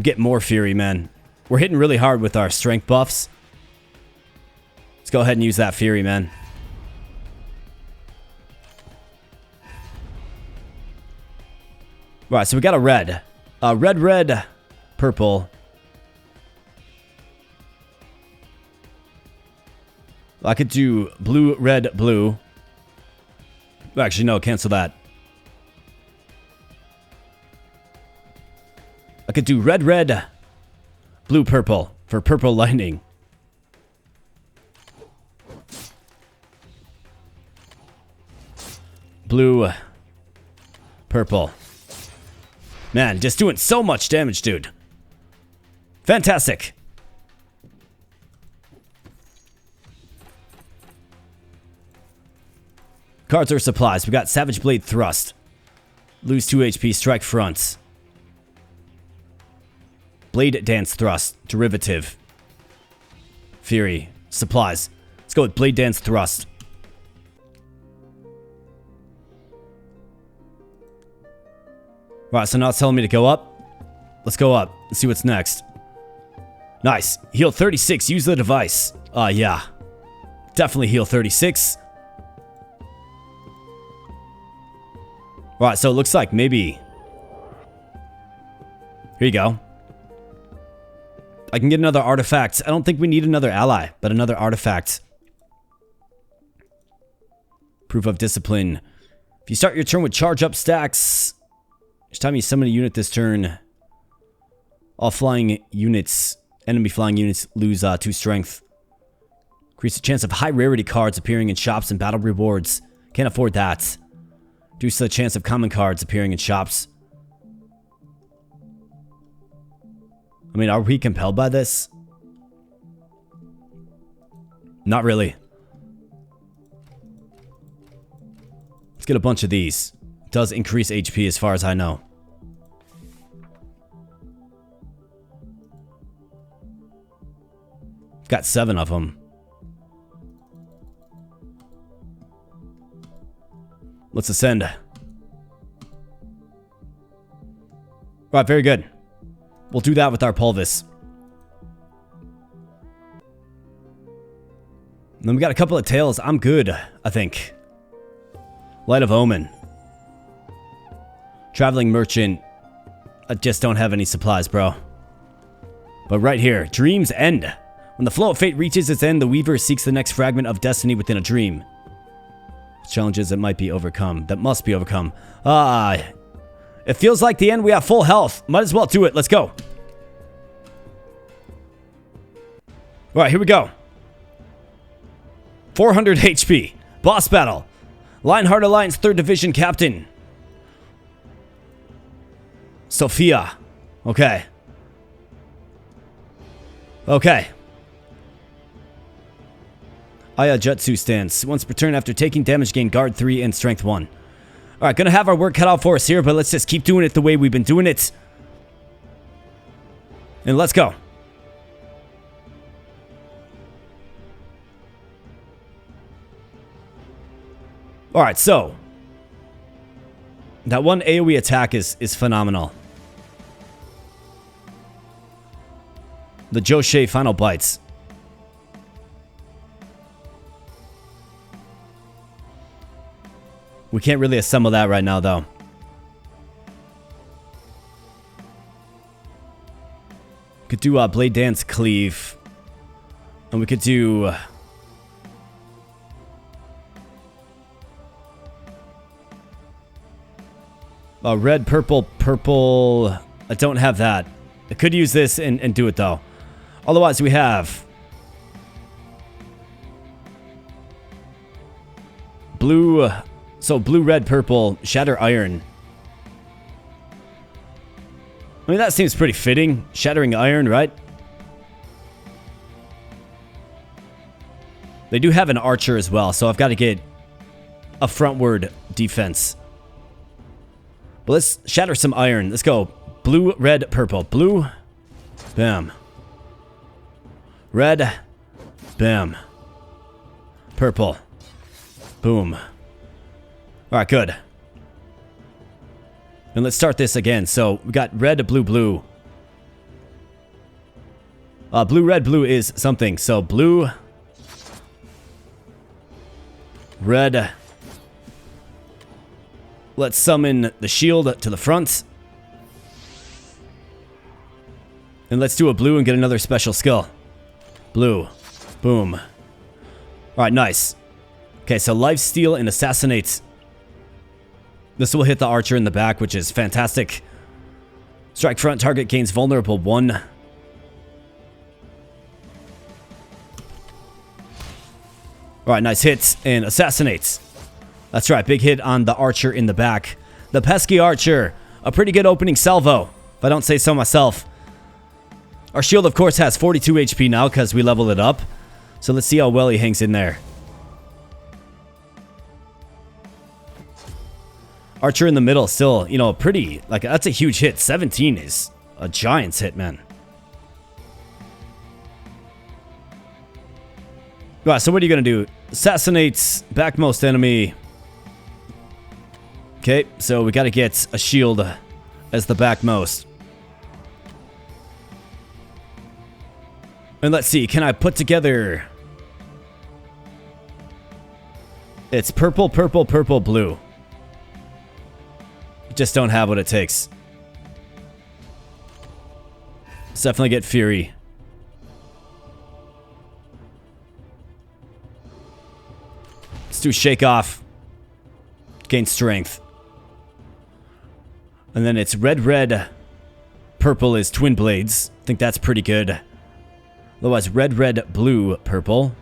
Get more Fury, man. We're hitting really hard with our strength buffs. Let's go ahead and use that Fury, man. Right, so we got a red. Red, red, purple. I could do blue, red, blue. Actually, no, cancel that. I could do red, red, blue, purple for purple lightning. Blue, purple. Man, just doing so much damage, dude. Fantastic. Cards or supplies. We got Savage Blade Thrust. Lose 2 HP, strike front. Blade Dance Thrust, derivative. Fury, supplies. Let's go with Blade Dance Thrust. Right, so now it's telling me to go up. Let's go up. Let's see what's next. Nice. Heal 36. Use the device. Yeah. Definitely heal 36. Right, so it looks like maybe... Here you go. I can get another artifact. I don't think we need another ally, but another artifact. Proof of discipline. If you start your turn with charge up stacks... Each time you summon a unit this turn, all flying units, enemy flying units lose 2 strength. Increase the chance of high rarity cards appearing in shops and battle rewards. Can't afford that. Reduce the chance of common cards appearing in shops. I mean, are we compelled by this? Not really. Let's get a bunch of these. Does increase HP as far as I know. Got 7 of them. Let's ascend. Right, very good. We'll do that with our Pulvis. And then we got a couple of tails. I'm good, I think. Light of Omen. Traveling Merchant. I just don't have any supplies, bro. But right here, Dreams End. When the flow of fate reaches its end, the Weaver seeks the next fragment of destiny within a dream. Challenges that might be overcome. That must be overcome. It feels like the end. We have full health. Might as well do it. Let's go. Alright, here we go. 400 HP. Boss battle. Lionheart Alliance 3rd Division Captain. Sophia. Okay. Okay. Aya Jutsu stance. Once per turn after taking damage, gain guard 3 and strength 1. Alright, gonna have our work cut out for us here, but let's just keep doing it the way we've been doing it. And let's go. Alright, so. That one AoE attack is phenomenal. The Joshe Final Bites. We can't really assemble that right now, though. Could do Blade Dance Cleave. And we could do... red, purple, purple. I don't have that. I could use this and do it, though. Otherwise, we have... blue... So, blue, red, purple, shatter iron. I mean, that seems pretty fitting. Shattering iron, right? They do have an archer as well, so I've got to get a frontward defense. But let's shatter some iron. Let's go. Blue, red, purple. Blue. Bam. Red. Bam. Purple. Boom. Alright, good. And let's start this again. So, we got red, blue, blue. Blue, red, blue is something. So, blue. Red. Let's summon the shield to the front. And let's do a blue and get another special skill. Blue. Boom. Alright, nice. Okay, so lifesteal and assassinate. This will hit the archer in the back, which is fantastic. Strike front, target gains vulnerable 1. Alright, nice hits and assassinates. That's right, big hit on the archer in the back. The pesky archer. A pretty good opening salvo, if I don't say so myself. Our shield, of course, has 42 HP now because we leveled it up. So let's see how well he hangs in there. Archer in the middle, still, you know, pretty, like, that's a huge hit. 17 is a giant's hit, man. Right, so what are you going to do? Assassinates backmost enemy. Okay, so we got to get a shield as the backmost. And let's see, can I put together... It's purple, purple, purple, blue. Just don't have what it takes. Let's definitely get Fury. Let's do Shake Off. Gain Strength. And then it's red, red, purple is Twin Blades. I think that's pretty good. Otherwise, red, red, blue, purple.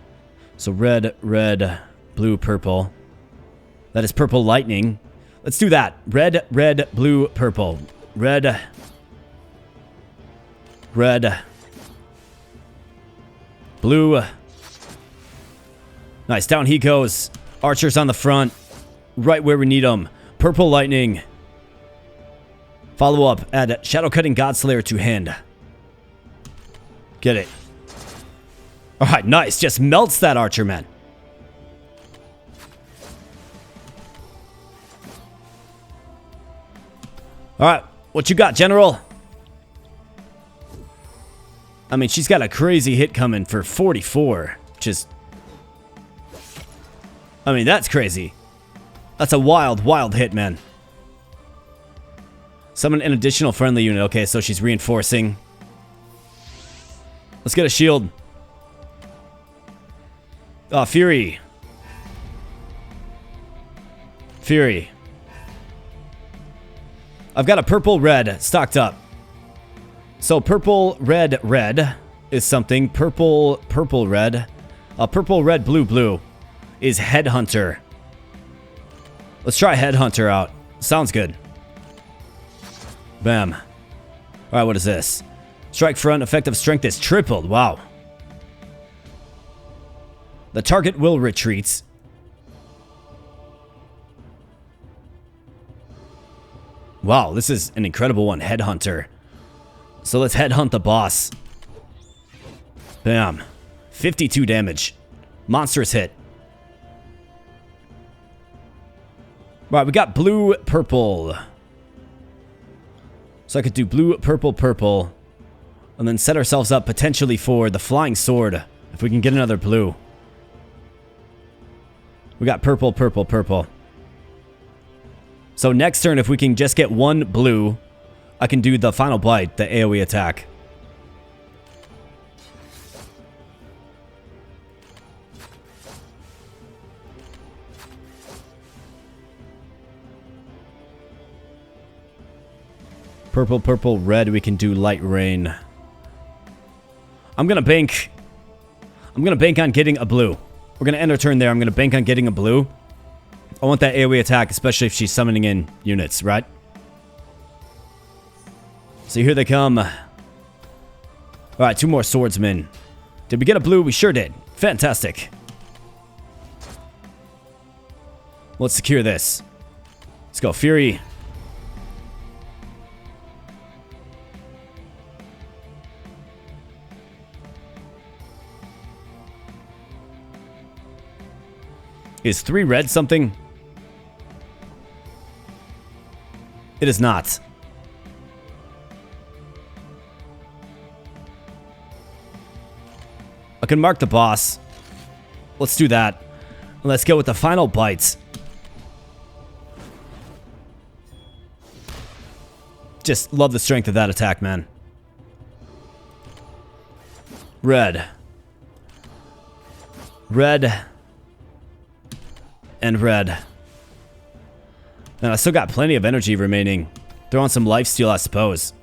So red, red, blue, purple. That is purple lightning. Let's do that. Red, red, blue, purple. Red. Red. Blue. Nice. Down he goes. Archers on the front. Right where we need them. Purple lightning. Follow up. Add Shadow Cutting Godslayer to hand. Get it. Alright, nice. Just melts that archer, man. Alright, what you got, General? I mean, she's got a crazy hit coming for 44, which is... I mean, that's crazy. That's a wild, wild hit, man. Summon an additional friendly unit. Okay, so she's reinforcing. Let's get a shield. Oh, Fury. Fury. I've got a purple red stocked up. So purple red red is something. Purple purple red. Purple red blue blue is Headhunter. Let's try Headhunter out. Sounds good. Bam. Alright, what is this? Strike front, effective strength is tripled. Wow. The target will retreat. Wow, this is an incredible one. Headhunter. So let's headhunt the boss. Bam. 52 damage. Monstrous hit. Right, we got blue, purple. So I could do blue, purple, purple. And then set ourselves up potentially for the flying sword. If we can get another blue. We got purple, purple, purple. So next turn, if we can just get one blue, I can do the final bite, the AoE attack. Purple, purple, red, we can do light rain. I'm gonna bank on getting a blue. We're gonna end our turn there. I'm gonna bank on getting a blue. I want that AoE attack, especially if she's summoning in units, right? So here they come. Alright, 2 more swordsmen. Did we get a blue? We sure did. Fantastic. Let's secure this. Let's go, Fury. Is 3 red something? It is not. I can mark the boss. Let's do that. Let's go with the final bites. Just love the strength of that attack, man. Red. Red. And red. And I still got plenty of energy remaining. Throw on some lifesteal, I suppose.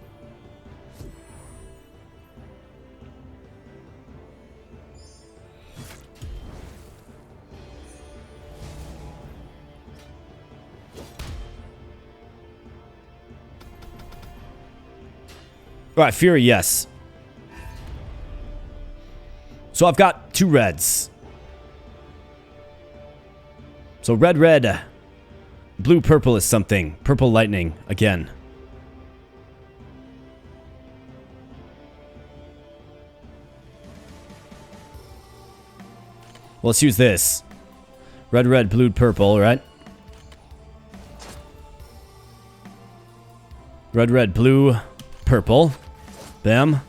Alright, Fury, yes. So I've got 2 reds. So red, red. Blue, purple is something. Purple lightning, again. Well, let's use this. Red, red, blue, purple, right? Red, red, blue, purple. Bam.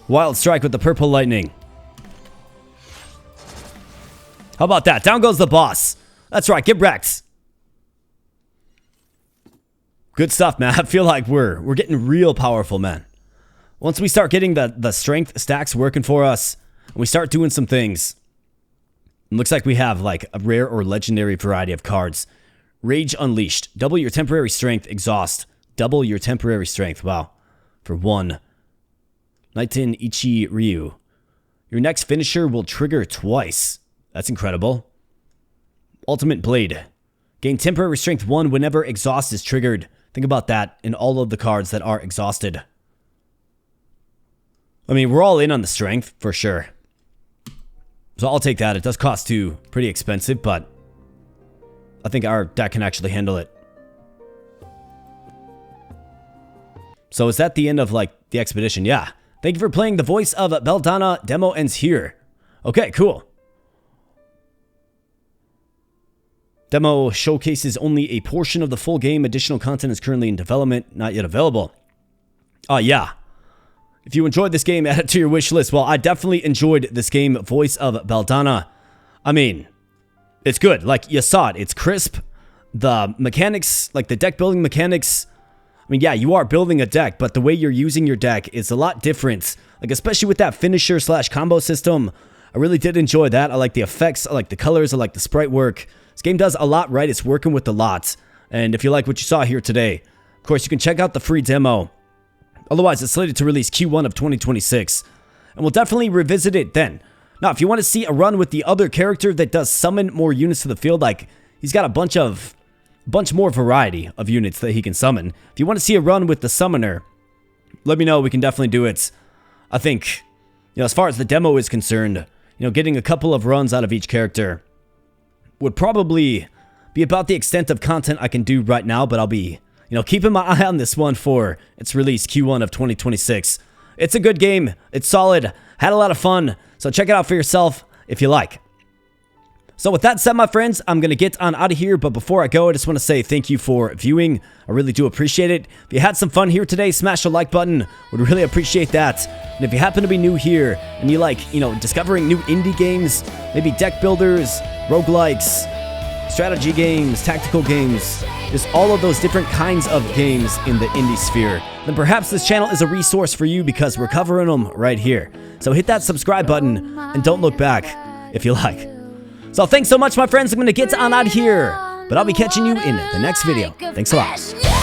Wild strike with the purple lightning. How about that? Down goes the boss. That's right, get wrecked. Good stuff, man. I feel like we're getting real powerful, man. Once we start getting the strength stacks working for us, and we start doing some things, it looks like we have like a rare or legendary variety of cards. Rage Unleashed. Double your temporary strength. Exhaust. Double your temporary strength. Wow. For 1. Nightin Ichi Ryu. Your next finisher will trigger twice. That's incredible. Ultimate Blade. Gain temporary strength 1 whenever exhaust is triggered. Think about that in all of the cards that are exhausted. I mean, we're all in on the strength, for sure. So I'll take that. It does cost 2. Pretty expensive, but I think our deck can actually handle it. So is that the end of, like, the expedition? Yeah. Thank you for playing. The voice of Belldona. Demo ends here. Okay, cool. Demo showcases only a portion of the full game. Additional content is currently in development, not yet available. Yeah. If you enjoyed this game, add it to your wish list. Well, I definitely enjoyed this game, Voice of Belldona. I mean, it's good. Like, you saw it. It's crisp. The mechanics, like the deck building mechanics, I mean, yeah, you are building a deck, but the way you're using your deck is a lot different. Like, especially with that finisher / combo system. I really did enjoy that. I like the effects. I like the colors. I like the sprite work. This game does a lot right. It's working with a lot. And if you like what you saw here today, of course, you can check out the free demo. Otherwise, it's slated to release Q1 of 2026. And we'll definitely revisit it then. Now, if you want to see a run with the other character that does summon more units to the field, like, he's got a bunch more variety of units that he can summon. If you want to see a run with the summoner, let me know. We can definitely do it. I think, as far as the demo is concerned, getting a couple of runs out of each character would probably be about the extent of content I can do right now, but I'll be, keeping my eye on this one for its release Q1 of 2026. It's a good game. It's solid. Had a lot of fun. So check it out for yourself if you like. So with that said, my friends, I'm going to get on out of here. But before I go, I just want to say thank you for viewing. I really do appreciate it. If you had some fun here today, smash the like button. Would really appreciate that. And if you happen to be new here and you like, discovering new indie games, maybe deck builders, roguelikes, strategy games, tactical games, just all of those different kinds of games in the indie sphere, then perhaps this channel is a resource for you because we're covering them right here. So hit that subscribe button and don't look back if you like. So thanks so much, my friends. I'm going to get on out of here, but I'll be catching you in the next video. Thanks a lot.